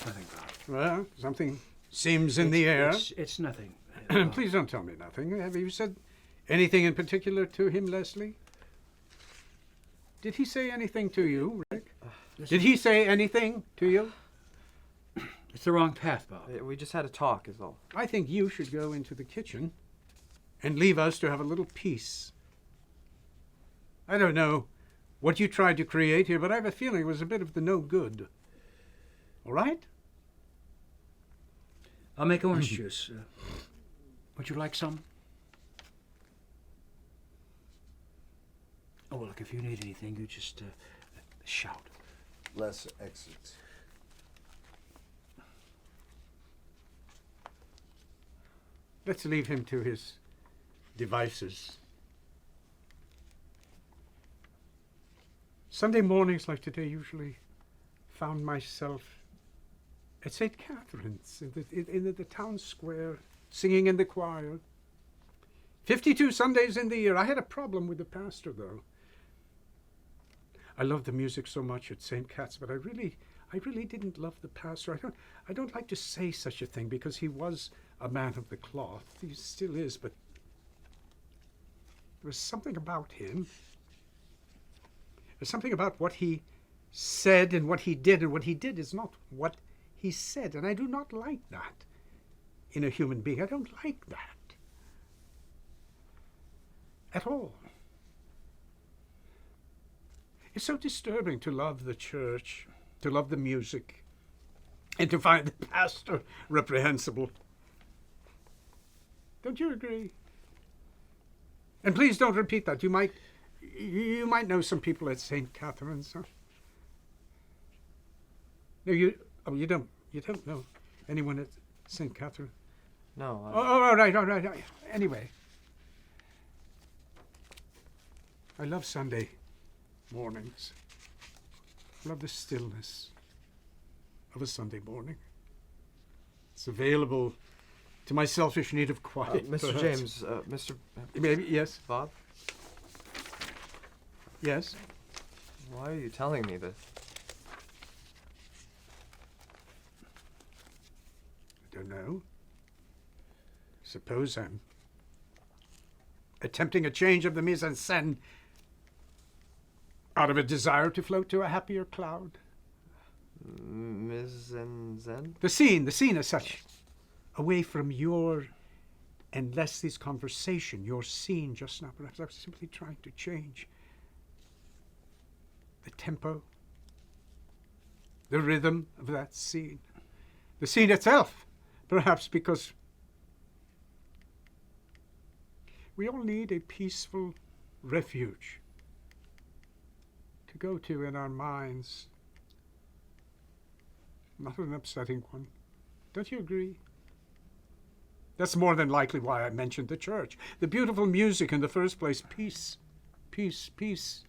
nothing, Bob. Well, something seems in the air. It's nothing. Please don't tell me nothing. Have you said anything in particular to him, Leslie? Did he say anything to you, Rick? Did he say anything to you? It's the wrong path, Bob. We just had a talk, is all. I think you should go into the kitchen and leave us to have a little peace. I don't know what you tried to create here, but I have a feeling it was a bit of the no good. All right? I'll make orange juice. Would you like some? Oh, well, look, if you need anything, you just shout. Les exits. Let's leave him to his devices. Sunday mornings like today usually found myself at St. Catherine's in the town square, singing in the choir. 52 Sundays in the year. I had a problem with the pastor, though. I loved the music so much at St. Cat's, but I really didn't love the pastor. I don't like to say such a thing because he was a man of the cloth. He still is, but there was something about him. There's something about what he said and what he did, and what he did is not what he said, and I do not like that in a human being. I don't like that at all. It's so disturbing to love the church, to love the music, and to find the pastor reprehensible. Don't you agree? And please don't repeat that. You might know some people at St. Catherine's. Huh? No, you don't know anyone at St. Catherine? No. All right. Anyway, I love Sunday mornings. I love the stillness of a Sunday morning. It's available to my selfish need of quiet. Mr. perhaps. James, Mr. Maybe, yes. Bob, Yes. why are you telling me this? I don't know. Suppose I'm attempting a change of the mise en scène out of a desire to float to a happier cloud. Ms. and Zen? The scene as such, away from your and Leslie's conversation, your scene just now. Perhaps I was simply trying to change the tempo, the rhythm of that scene. The scene itself, perhaps because we all need a peaceful refuge to go to in our minds. Not an upsetting one. Don't you agree? That's more than likely why I mentioned the church. The beautiful music in the first place. Peace, peace, peace,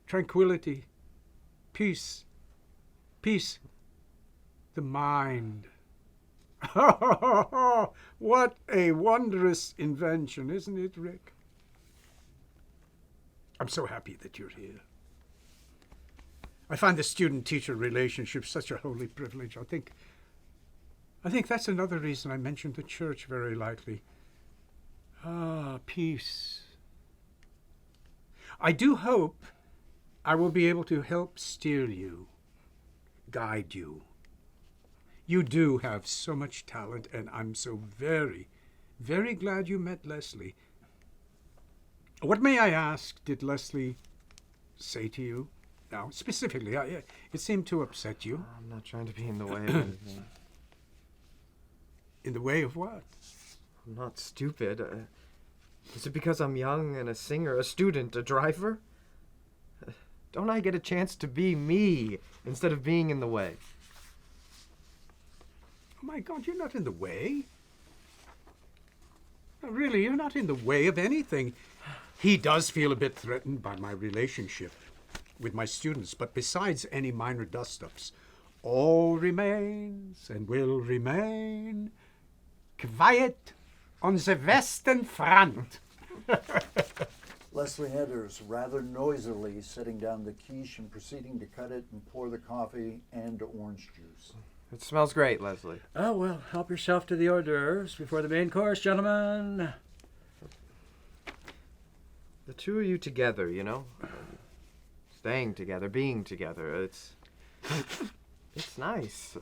tranquility, peace, peace. The mind. What a wondrous invention, isn't it, Rick? I'm so happy that you're here. I find the student-teacher relationship such a holy privilege. I think that's another reason I mentioned the church very lightly. Peace. I do hope I will be able to help steer you, guide you. You do have so much talent, and I'm so very, very glad you met Leslie. What, may I ask, did Leslie say to you? Now, specifically, it seemed to upset you. I'm not trying to be in the way of anything. In the way of what? I'm not stupid. Is it because I'm young and a singer, a student, a driver? Don't I get a chance to be me instead of being in the way? Oh my God, you're not in the way. No, really, you're not in the way of anything. He does feel a bit threatened by my relationship with my students, but besides any minor dust-ups, all remains and will remain quiet on the western front. Leslie enters rather noisily, setting down the quiche and proceeding to cut it and pour the coffee and orange juice. It smells great, Leslie. Oh, well, help yourself to the hors d'oeuvres before the main course, gentlemen. The two of you together, you know? Staying together, being together, it's nice.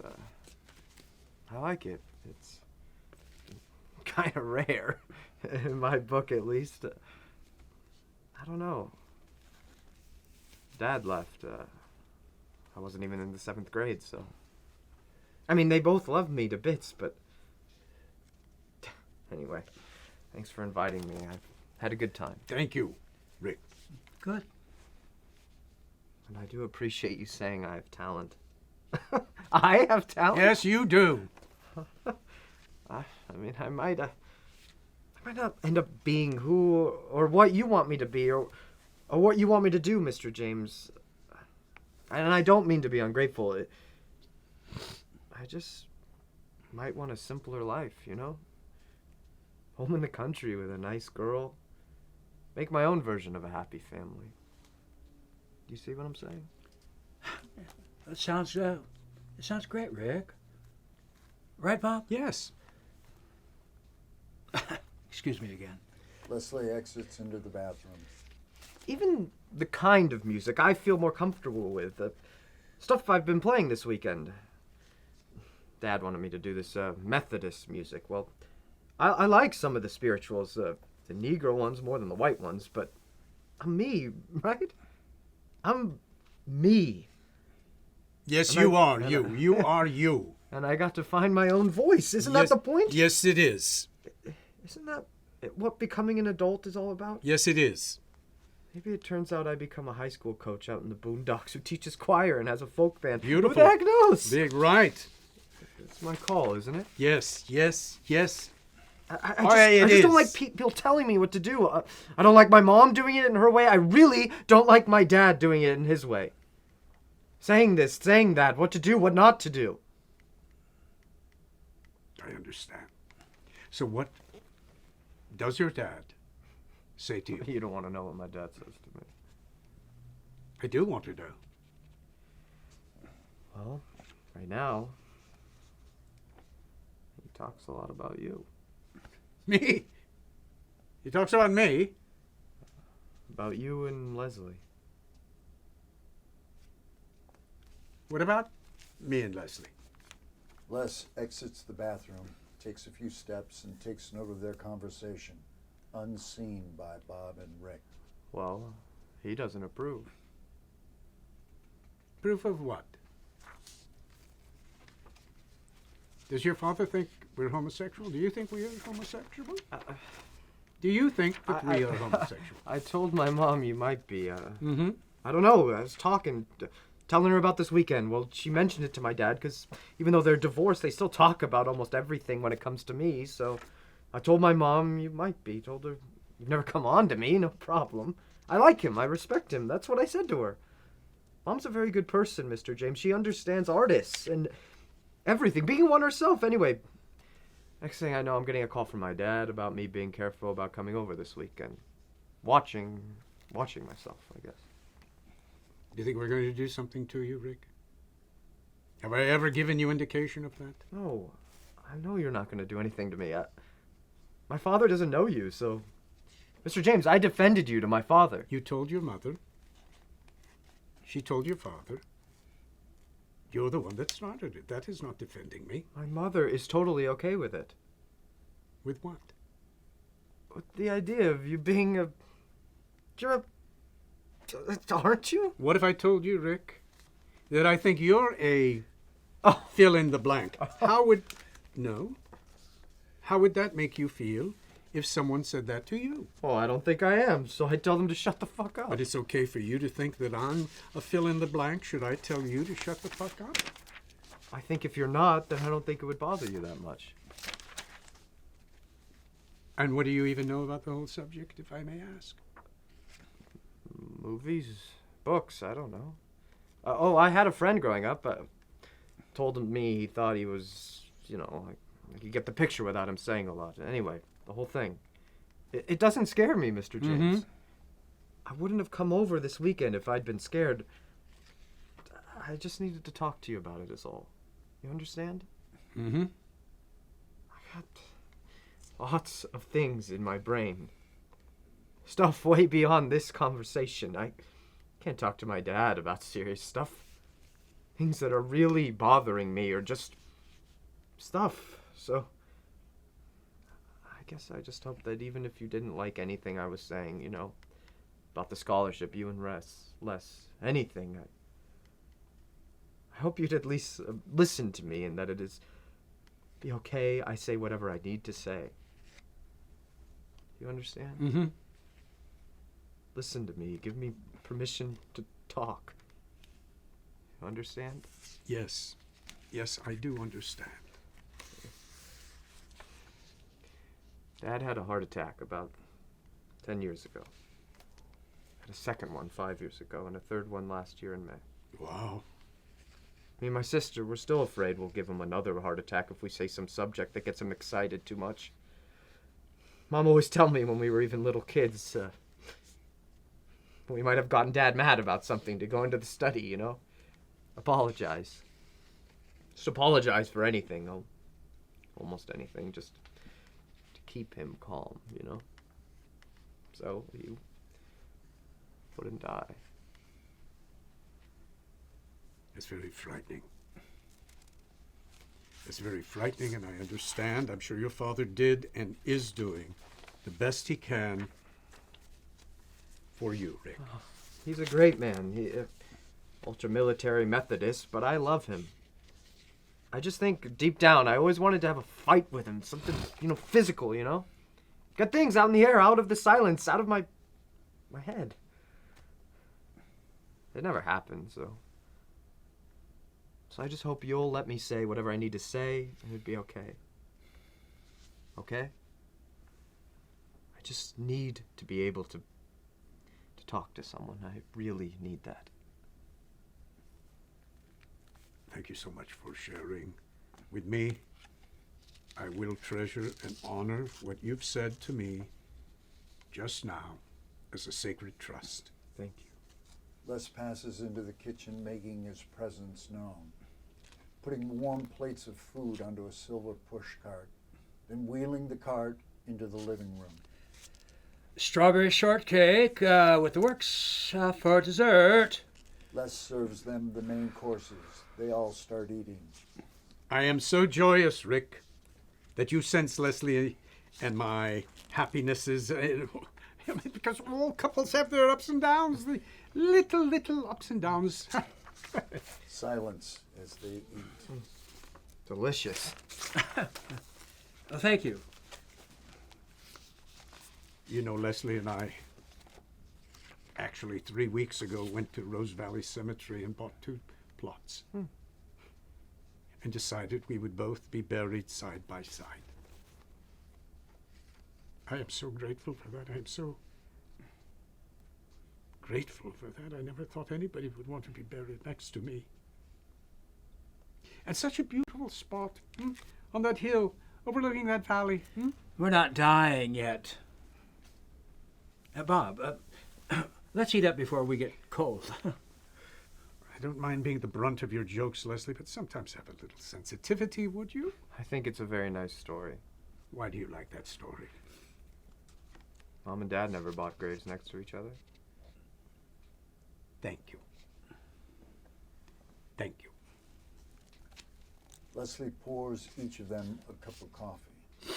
I like it. It's kind of rare, in my book at least. I don't know. Dad left. I wasn't even in the 7th grade, so... I mean, they both loved me to bits, but... Anyway, thanks for inviting me. I've had a good time. Thank you, Rick. Good. And I do appreciate you saying I have talent. I have talent? Yes, you do. I mean, I might not end up being who or what you want me to be or what you want me to do, Mr. James. And I don't mean to be ungrateful. I just might want a simpler life, you know? Home in the country with a nice girl. Make my own version of a happy family. Do you see what I'm saying? It sounds great, Rick. Right, Bob? Yes. Excuse me again. Leslie exits into the bathroom. Even the kind of music I feel more comfortable with. Stuff I've been playing this weekend. Dad wanted me to do this Methodist music. Well, I like some of the spirituals, the Negro ones more than the white ones, but I'm me, right? I'm me. Yes, And you I- are and you. I- You are you. And I got to find my own voice. Isn't Yes- that the point? Yes, it is. Isn't that what becoming an adult is all about? Yes, it is. Maybe it turns out I become a high school coach out in the boondocks who teaches choir and has a folk band. Beautiful. Who the heck knows? Big right. It's my call, isn't it? Yes, yes, yes. I just don't like people telling me what to do. I don't like my mom doing it in her way. I really don't like my dad doing it in his way. Saying this, saying that, what to do, what not to do. I understand. So what does your dad say to you? You don't want to know what my dad says to me. I do want to know. Well, right now, he talks a lot about you. Me? He talks about me? About you and Leslie. What about me and Leslie? Les exits the bathroom, takes a few steps, and takes note of their conversation, unseen by Bob and Rick. Well, he doesn't approve. Proof of what? Does your father think we're homosexual? Do you think we are homosexual? Do you think that we are homosexual? I told my mom you might be. Mm-hmm. I don't know. I was telling her about this weekend. Well, she mentioned it to my dad because even though they're divorced, they still talk about almost everything when it comes to me. So I told my mom you might be. Told her you've never come on to me. No problem. I like him. I respect him. That's what I said to her. Mom's a very good person, Mr. James. She understands artists and everything. Being one herself, anyway. Next thing I know, I'm getting a call from my dad about me being careful about coming over this weekend. Watching myself, I guess. Do you think we're going to do something to you, Rick? Have I ever given you indication of that? No, I know you're not going to do anything to me. My father doesn't know you, so... Mr. James, I defended you to my father. You told your mother. She told your father. You're the one that started it. That is not defending me. My mother is totally okay with it. With what? With the idea of you being a... You're aren't you? What if I told you, Rick, that I think you're a Oh. fill in the blank? How would that make you feel if someone said that to you? Well, I don't think I am, so I tell them to shut the fuck up. But it's okay for you to think that I'm a fill in the blank. Should I tell you to shut the fuck up? I think if you're not, then I don't think it would bother you that much. And what do you even know about the whole subject, if I may ask? Movies, books, I don't know. I had a friend growing up. Told me he thought he was, I could get the picture without him saying a lot. Anyway, the whole thing. It doesn't scare me, Mr. James. Mhm. I wouldn't have come over this weekend if I'd been scared. I just needed to talk to you about it, is all. You understand? Mm-hmm. I got lots of things in my brain. Stuff way beyond this conversation. I can't talk to my dad about serious stuff. Things that are really bothering me or just stuff. So I guess I just hope that even if you didn't like anything I was saying, you know, about the scholarship, you and Les, anything, I hope you'd at least listen to me and that it is be okay. I say whatever I need to say. You understand? Mm-hmm. Listen to me. Give me permission to talk. You understand? Yes. Yes, I do understand. Dad had a heart attack about 10 years ago. Had a second one 5 years ago and a third one last year in May. Wow. Me and my sister, we're still afraid we'll give him another heart attack if we say some subject that gets him excited too much. Mom always tell me when we were even little kids, we might have gotten Dad mad about something to go into the study, you know? Apologize. Just apologize for anything, almost anything, just to keep him calm, you know? So you wouldn't die. It's very frightening. It's very frightening, and I understand. I'm sure your father did and is doing the best he can for you, Rick. He's a great man. He, ultra-military Methodist, but I love him. I just think, deep down, I always wanted to have a fight with him. Something, you know, physical, you know? Got things out in the air, out of the silence, out of my head. It never happened, so I just hope you'll let me say whatever I need to say, and it'd be okay. Okay? I just need to be able to talk to someone. I really need that. Thank you so much for sharing with me. I will treasure and honor what you've said to me just now as a sacred trust. Thank you. Les passes into the kitchen, making his presence known, putting warm plates of food onto a silver push cart, then wheeling the cart into the living room. Strawberry shortcake with the works for dessert. Les serves them the main courses. They all start eating. I am so joyous, Rick, that you sense Leslie and my happinesses, because all couples have their ups and downs, the little ups and downs. Silence as they eat. Delicious. Oh, thank you. You know, Leslie and I, actually 3 weeks ago, went to Rose Valley Cemetery and bought 2 plots. And decided we would both be buried side by side. I am so grateful for that. I am so grateful for that. I never thought anybody would want to be buried next to me. And such a beautiful spot on that hill overlooking that valley. We're not dying yet. Bob, let's eat up before we get cold. I don't mind being the brunt of your jokes, Leslie, but sometimes have a little sensitivity, would you? I think it's a very nice story. Why do you like that story? Mom and Dad never bought graves next to each other. Thank you. Thank you. Leslie pours each of them a cup of coffee.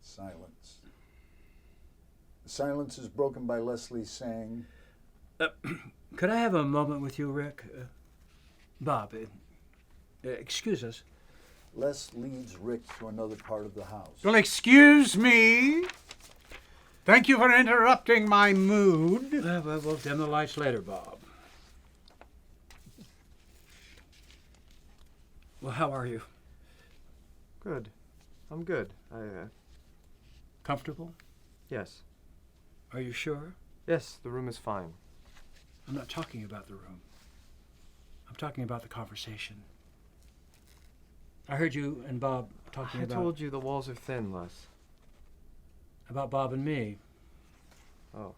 Silence. The silence is broken by Leslie saying, Could I have a moment with you, Rick? Bob, excuse us. Les leads Rick to another part of the house. Well, excuse me. Thank you for interrupting my mood. We'll dim the lights later, Bob. Well, how are you? Good. I'm good. Comfortable? Yes. Are you sure? Yes, the room is fine. I'm not talking about the room. I'm talking about the conversation. I heard you and Bob talking I about... told you the walls are thin, Les. About Bob and me. Oh,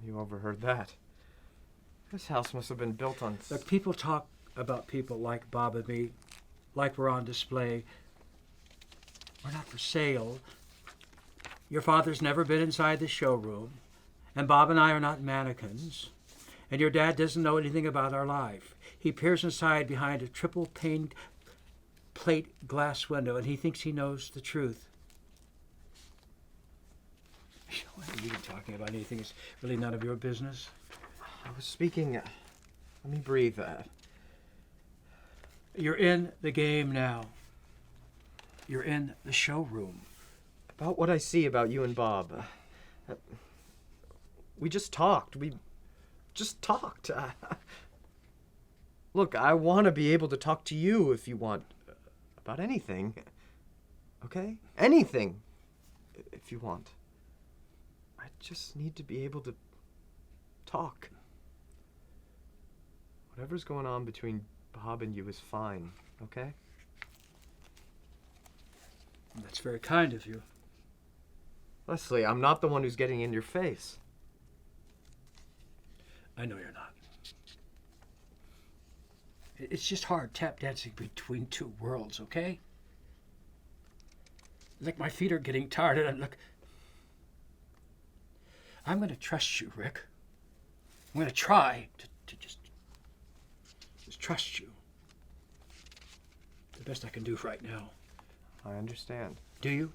you overheard that. This house must have been built on... Look, people talk about people like Bob and me like we're on display. We're not for sale. Your father's never been inside the showroom, and Bob and I are not mannequins, and your dad doesn't know anything about our life. He peers inside behind a triple-paned plate glass window, and he thinks he knows the truth. What are you talking about? Anything is really none of your business. I was speaking. Let me breathe. You're in the game now. You're in the showroom. About what I see about you and Bob. We just talked. We just talked. Look, I want to be able to talk to you if you want. About anything. Okay? Anything. If you want. I just need to be able to talk. Whatever's going on between Bob and you is fine, okay? That's very kind of you. Leslie, I'm not the one who's getting in your face. I know you're not. It's just hard tap dancing between two worlds, okay? Like my feet are getting tired and I'm going to trust you, Rick. I'm going to try to just trust you. The best I can do right now. I understand. Do you?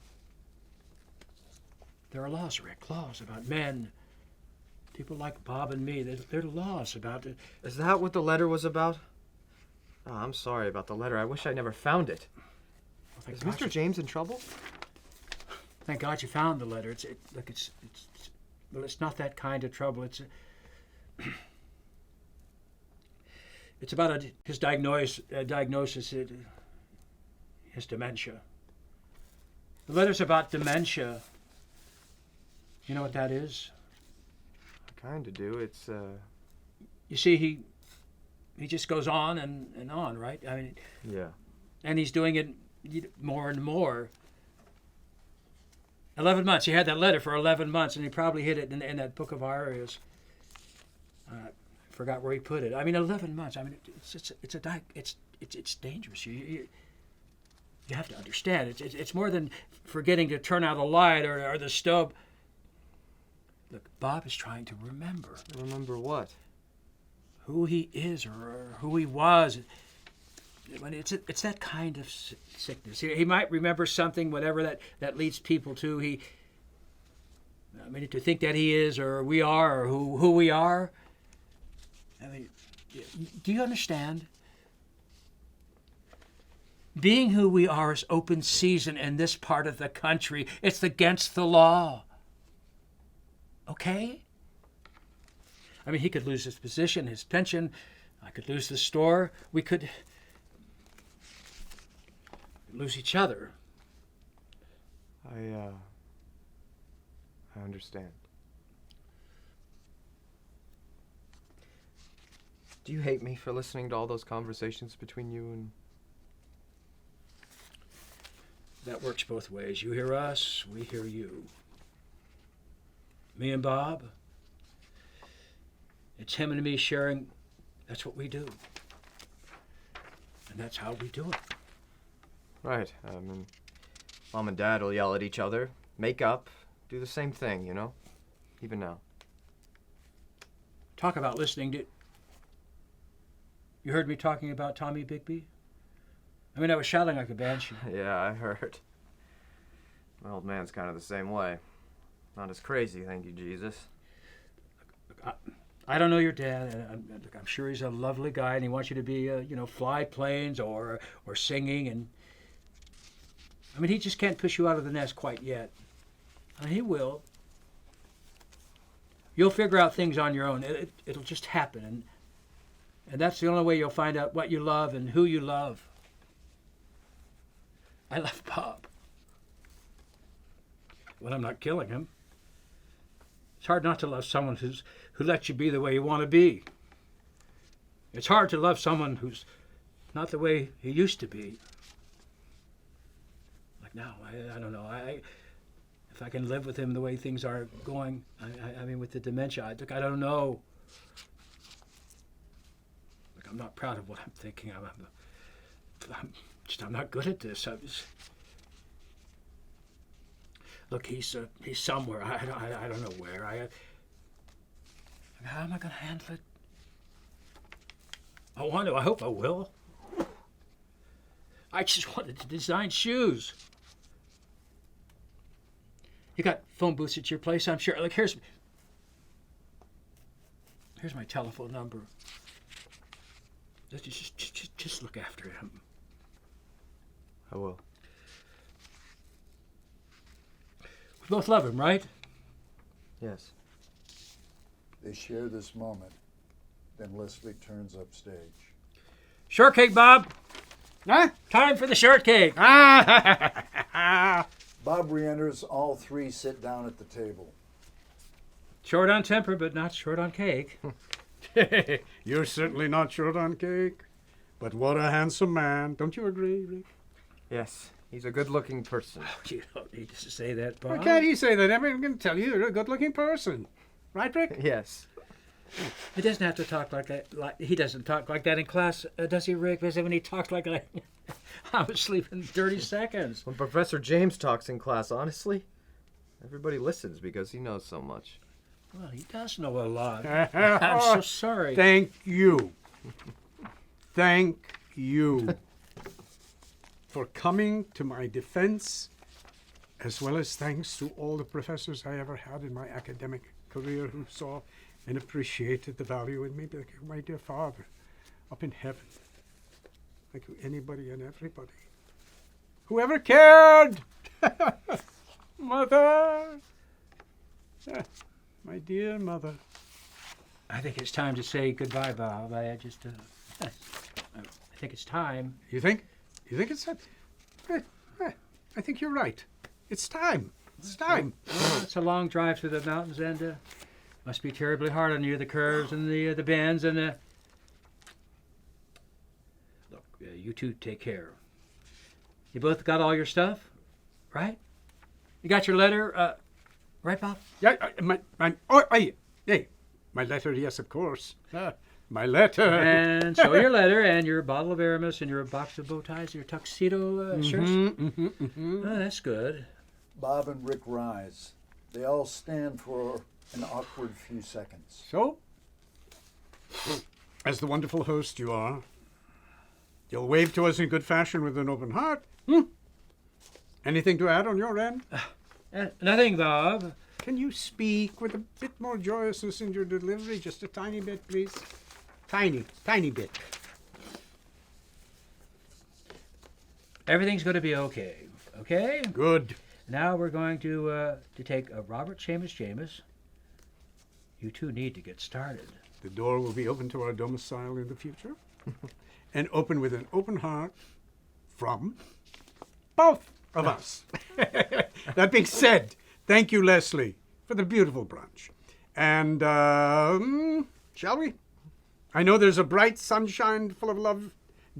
There are laws, Rick, laws about men. People like Bob and me, there are laws about it. Is that what the letter was about? Oh, I'm sorry about the letter. I wish I never found it. Well, Is Mr. James in trouble? Thank God you found the letter. It's not that kind of trouble. It's about his diagnosis, his dementia. The letter's about dementia. You know what that is? I kind of do. It's, You see, he just goes on and on, right? I mean, yeah. and he's doing it more and more. 11 months. He had that letter for 11 months, and he probably hid it in that book of arias. Forgot where he put it. I mean, 11 months. I mean, it's dangerous. You have to understand. It's more than forgetting to turn out a light or the stove. Look, Bob is trying to remember. Remember what? Who he is or who he was. When it's that kind of sickness. He might remember something, whatever that leads people to. To think that he is or we are or who we are. I mean, do you understand? Being who we are is open season in this part of the country. It's against the law. Okay? I mean, he could lose his position, his pension. I could lose the store. We could lose each other. I understand. Do you hate me for listening to all those conversations between you and... That works both ways. You hear us, we hear you. Me and Bob, it's him and me sharing. That's what we do. And that's how we do it. Right. Mom and Dad will yell at each other, make up, do the same thing, you know? Even now. Talk about listening to... You heard me talking about Tommy Bigby? I mean, I was shouting like a banshee. Yeah, I heard. My old man's kind of the same way. Not as crazy, thank you, Jesus. I don't know your dad. And I'm sure he's a lovely guy, and he wants you to be, fly planes or singing. And I mean, he just can't push you out of the nest quite yet. And he will. You'll figure out things on your own. It'll just happen, and that's the only way you'll find out what you love and who you love. I love Bob. When I'm not killing him. It's hard not to love someone who lets you be the way you want to be. It's hard to love someone who's not the way he used to be. Like now, I don't know. If I can live with him the way things are going, I mean with the dementia, I don't know. Like I'm not proud of what I'm thinking. I'm I'm not good at this. Look, he's somewhere. I don't know where. How am I going to handle it? I want to. I hope I will. I just wanted to design shoes. You got phone booths at your place, I'm sure. Like, here's my telephone number. Just look after him. I will. We both love him, right? Yes. They share this moment. Then Leslie turns upstage. Shortcake, Bob. Huh? Time for the shortcake. Ah! Bob re-enters. All three sit down at the table. Short on temper, but not short on cake. You're certainly not short on cake. But what a handsome man. Don't you agree, Rick? Yes. He's a good-looking person. You don't need to say that, Bob. Why can't he say that? I'm going to tell you, you're a good-looking person. Right, Rick? Yes. He doesn't have to talk like that. He doesn't talk like that in class, does he, Rick? Because when he talked like that, I was sleeping in 30 seconds. When Professor James talks in class, honestly, everybody listens because he knows so much. Well, he does know a lot. I'm so sorry. Thank you. Thank you for coming to my defense, as well as thanks to all the professors I ever had in my academic career who saw and appreciated the value in me. Like my dear Father up in heaven. Thank you, anybody and everybody. Whoever cared! Mother! My dear mother. I think it's time to say goodbye, Bob. I think it's time. You think? You think it's time? I think you're right. It's time. It's time. Well, it's a long drive through the mountains, and must be terribly hard on you, the curves and the bends and the... Look, you two take care. You both got all your stuff, right? You got your letter, right, Bob? Yeah, my letter, yes, of course. My letter. And so your letter and your bottle of Aramis and your box of bow ties, your tuxedo shirts. Oh, that's good. Bob and Rick rise. They all stand for an awkward few seconds. So, as the wonderful host you are, you'll wave to us in good fashion with an open heart. Anything to add on your end? Nothing, Bob. Can you speak with a bit more joyousness in your delivery? Just a tiny bit, please. Tiny bit. Everything's going to be okay. Okay? Good. Now we're going to take a Robert Shamus. You two need to get started. The door will be open to our domicile in the future. And open with an open heart from both of us. That being said, thank you, Leslie, for the beautiful brunch. And, shall we? I know there's a bright sunshine full of love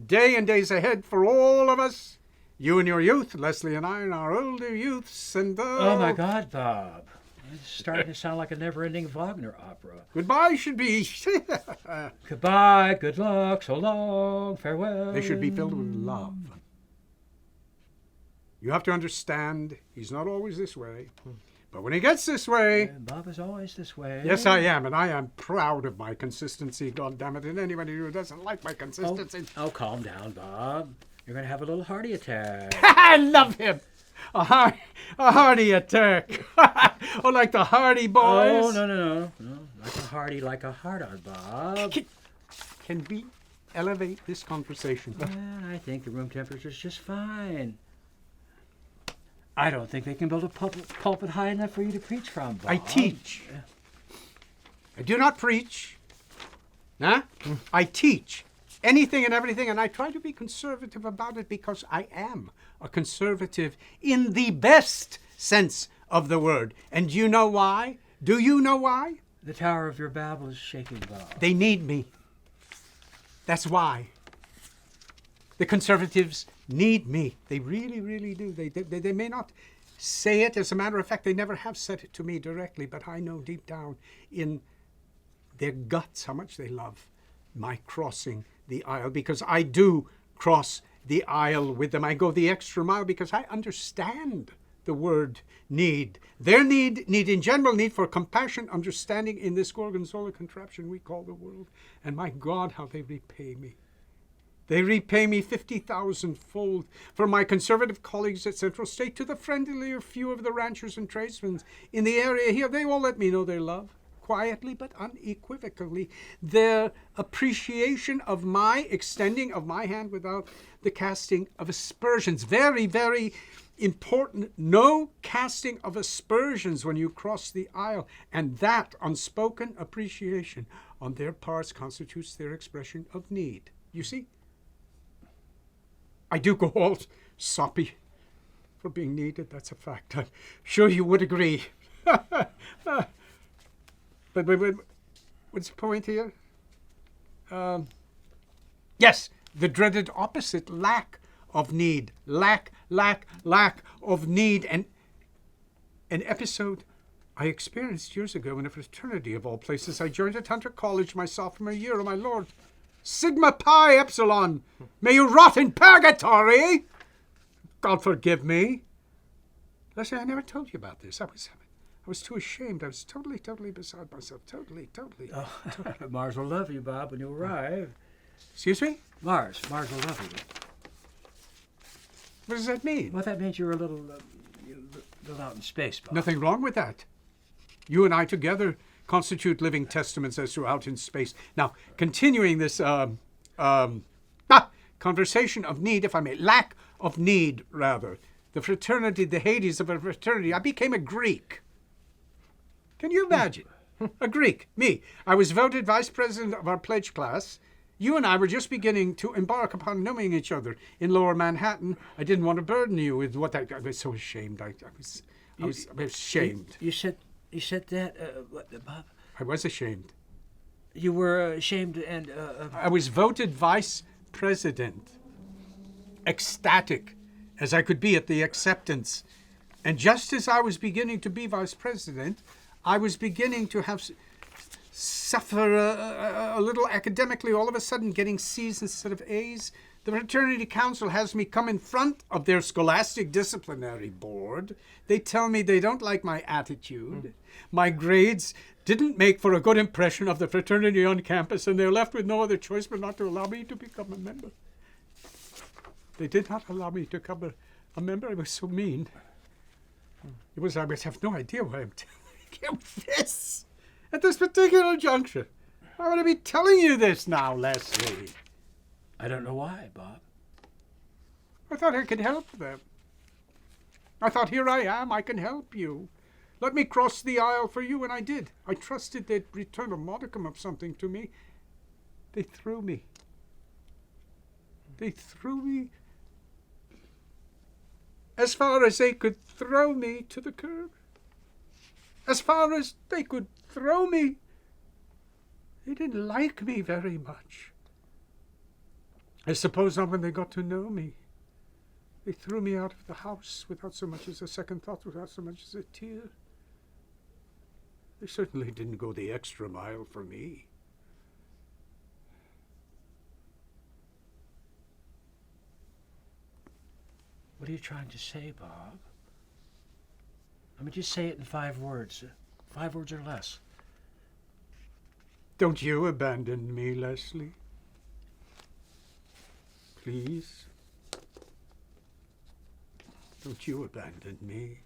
day and days ahead for all of us. You in your youth, Leslie and I in our older youths, and Oh, my God, Bob. It's starting to sound like a never-ending Wagner opera. Goodbye should be... Goodbye, good luck, so long, farewell. They should be filled with love. You have to understand, he's not always this way. But when he gets this way... Bob is always this way. Yes, I am, and I am proud of my consistency, goddammit, and anybody who doesn't like my consistency... Oh, calm down, Bob. You're going to have a little hearty attack. I love him! A hearty attack. Oh, like the Hardy Boys. Oh, no. Like a hard-on, Bob. Can we elevate this conversation? Well, I think the room temperature's just fine. I don't think they can build a pulpit high enough for you to preach from, Bob. I teach. I do not preach. Huh? I teach anything and everything, and I try to be conservative about it because I am a conservative in the best sense of the word. And do you know why? Do you know why? The tower of your Babel is shaking, Bob. They need me. That's why. The conservatives need me. They really, really do. They may not say it. As a matter of fact, they never have said it to me directly, but I know deep down in their guts how much they love my crossing the aisle, because I do cross the aisle with them. I go the extra mile because I understand the word need. Their need in general, need for compassion, understanding in this gorgonzola contraption we call the world. And my God, how they repay me. They repay me 50,000-fold. From my conservative colleagues at Central State to the friendlier few of the ranchers and tradesmen in the area here, they all let me know their love, quietly but unequivocally, their appreciation of my extending of my hand without the casting of aspersions. Very, very important. No casting of aspersions when you cross the aisle. And that unspoken appreciation on their parts constitutes their expression of need. You see? I do go all soppy for being needed. That's a fact. I'm sure you would agree. But what's the point here? Yes, the dreaded opposite, lack of need. Lack of need. And an episode I experienced years ago in a fraternity of all places. I joined at Hunter College my sophomore year. Oh, my Lord. Sigma Pi Epsilon. May you rot in purgatory. God forgive me. Leslie, I never told you about this. I was too ashamed. I was totally beside myself. Totally. Mars will love you, Bob, when you arrive. Excuse me? Mars will love you. What does that mean? Well, that means you're a little out in space, Bob. Nothing wrong with that. You and I together constitute living testaments as to out in space. Now, continuing this conversation of need, if I may, lack of need, rather. The fraternity, the Hades of a fraternity. I became a Greek. Can you imagine? A Greek, me. I was voted vice president of our pledge class. You and I were just beginning to embark upon knowing each other in Lower Manhattan. I didn't want to burden you with what I was so ashamed. I was ashamed. You said that, Bob? I was ashamed. You were ashamed and... I was voted vice president. Ecstatic as I could be at the acceptance. And just as I was beginning to be vice president, I was beginning to suffer a little academically, all of a sudden getting C's instead of A's. The fraternity council has me come in front of their scholastic disciplinary board. They tell me they don't like my attitude. My grades didn't make for a good impression of the fraternity on campus, and they're left with no other choice but not to allow me to become a member. They did not allow me to become a member. I was so mean. I have no idea why I'm telling you this at this particular juncture. Why would I be telling you this now, Leslie? I don't know why, Bob. I thought I could help them. I thought, here I am, I can help you. Let me cross the aisle for you, and I did. I trusted they'd return a modicum of something to me. They threw me. They threw me as far as they could throw me to the curb. As far as they could throw me. They didn't like me very much. I suppose not when they got to know me. They threw me out of the house without so much as a second thought, without so much as a tear. They certainly didn't go the extra mile for me. What are you trying to say, Bob? I mean, just say it in 5 words. 5 words or less. Don't you abandon me, Leslie. Please. Don't you abandon me.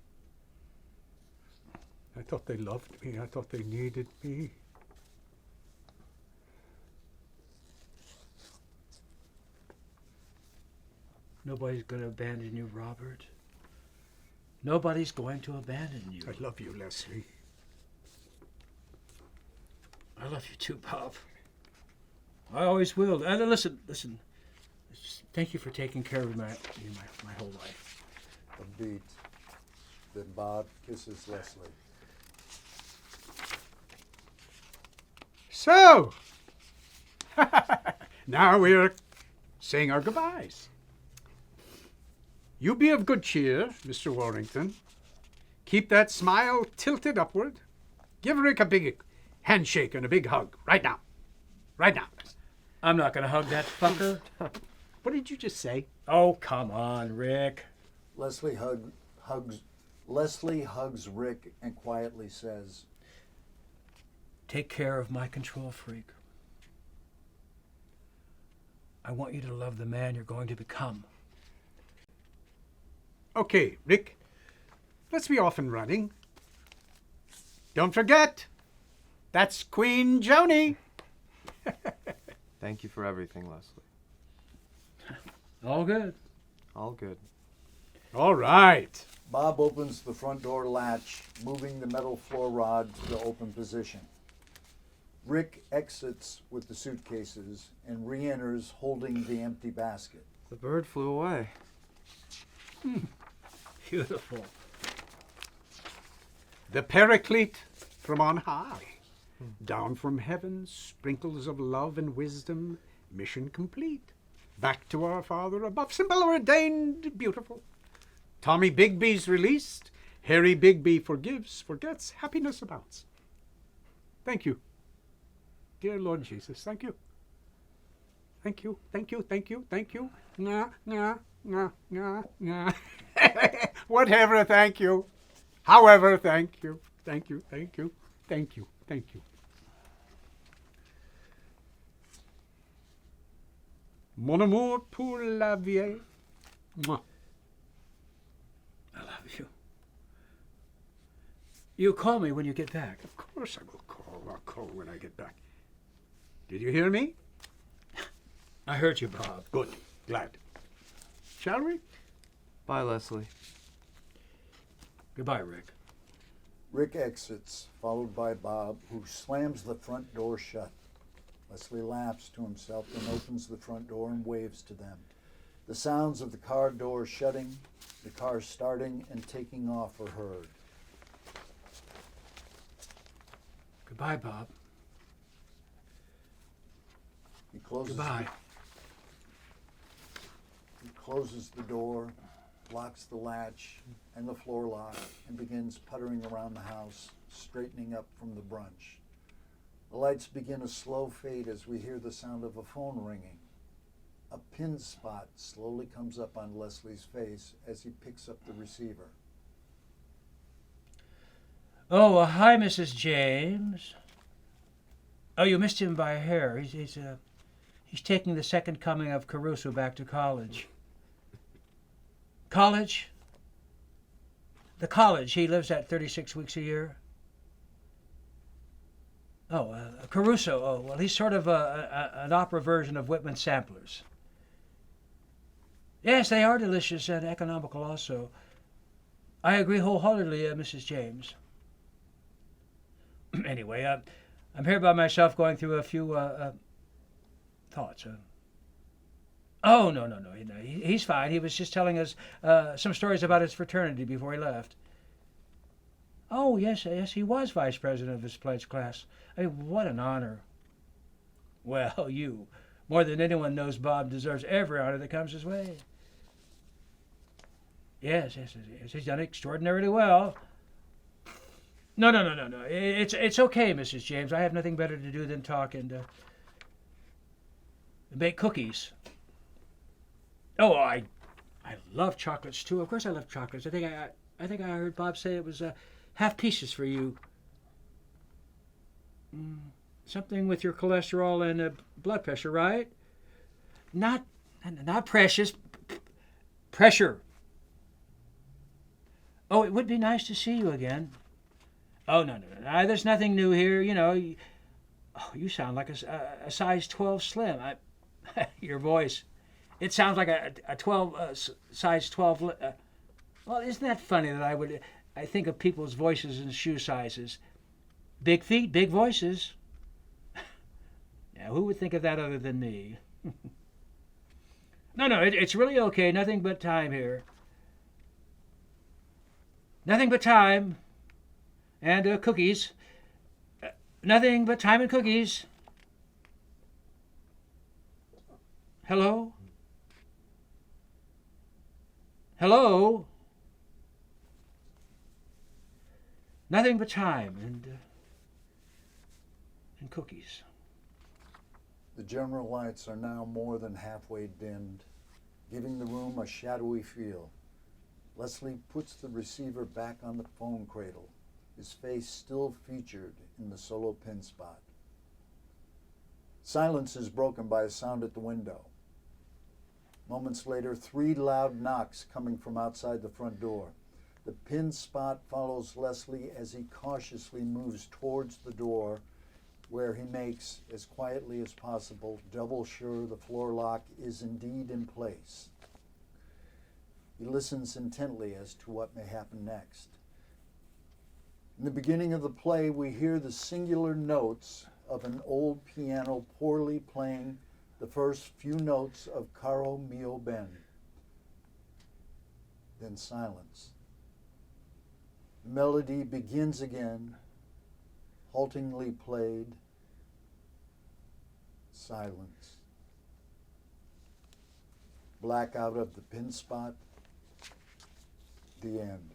I thought they loved me. I thought they needed me. Nobody's going to abandon you, Robert. Nobody's going to abandon you. I love you, Leslie. I love you too, Bob. I always will. And listen. Thank you for taking care of my whole life. A beat. Then Bob kisses Leslie. So, now we're saying our goodbyes. You be of good cheer, Mr. Warrington. Keep that smile tilted upward. Give Rick a big handshake and a big hug. Right now. Right now. I'm not going to hug that fucker. What did you just say? Oh, come on, Rick. Leslie hugs Rick and quietly says, Take care of my control freak. I want you to love the man you're going to become. Okay, Rick. Let's be off and running. Don't forget, that's Queen Joni. Thank you for everything, Leslie. All good. All good. All right. Bob opens the front door latch, moving the metal floor rod to the open position. Rick exits with the suitcases and re-enters holding the empty basket. The bird flew away. Beautiful. The Paraclete from on high. Down from heaven, sprinkles of love and wisdom, mission complete. Back to our Father above, simple ordained, beautiful. Tommy Bigby's released. Harry Bigby forgives, forgets, happiness abounds. Thank you. Dear Lord Jesus, thank you. Thank you, thank you, thank you, thank you. Nah, nah, nah, nah, nah. Whatever, thank you. However, thank you. Thank you, thank you, thank you, thank you. Mon amour pour la vie. Mwah. I love you. You call me when you get back. Of course I will call. I'll call when I get back. Did you hear me? I heard you, Bob. Good. Glad. Shall we? Bye, Leslie. Goodbye, Rick. Rick exits, followed by Bob, who slams the front door shut. Leslie laughs to himself, then opens the front door and waves to them. The sounds of the car door shutting, the car starting and taking off are heard. Goodbye, Bob. He closes Goodbye. He closes the door, locks the latch and the floor lock, and begins puttering around the house, straightening up from the brunch. The lights begin a slow fade as we hear the sound of a phone ringing. A pin spot slowly comes up on Leslie's face as he picks up the receiver. Oh, hi, Mrs. James. Oh, you missed him by a hair. He's taking the second coming of Caruso back to college. College? The college he lives at 36 weeks a year. Oh, Caruso. Oh, well, he's sort of an opera version of Whitman's Samplers. Yes, they are delicious and economical also. I agree wholeheartedly, Mrs. James. Anyway, I'm here by myself going through a few thoughts. Oh, no. He's fine. He was just telling us some stories about his fraternity before he left. Oh, yes, he was vice president of his pledge class. I mean, what an honor. Well, you, more than anyone knows, Bob deserves every honor that comes his way. Yes, he's done extraordinarily well. No. It's okay, Mrs. James. I have nothing better to do than talk and bake cookies. Oh, I love chocolates too. Of course, I love chocolates. I think I heard Bob say it was half pieces for you. Something with your cholesterol and blood pressure, right? Not precious. Pressure. Oh, it would be nice to see you again. Oh, no. There's nothing new here. You know, you sound like a size 12 slim. Your voice, it sounds like a 12 size 12. Well, isn't that funny that I think of people's voices and shoe sizes? Big feet, big voices. Yeah, who would think of that other than me? No, it's really okay. Nothing but time here. Nothing but time. And cookies. Nothing but time and cookies. Hello? Hello? Nothing but time and cookies. The general lights are now more than halfway dimmed, giving the room a shadowy feel. Leslie puts the receiver back on the phone cradle, his face still featured in the solo pin spot. Silence is broken by a sound at the window. Moments later, 3 loud knocks coming from outside the front door. The pin spot follows Leslie as he cautiously moves towards the door, where he makes, as quietly as possible, double sure the floor lock is indeed in place. He listens intently as to what may happen next. In the beginning of the play, we hear the singular notes of an old piano poorly playing the first few notes of Caro mio ben. Then silence. The melody begins again, haltingly played. Silence. Black out of the pin spot. The end.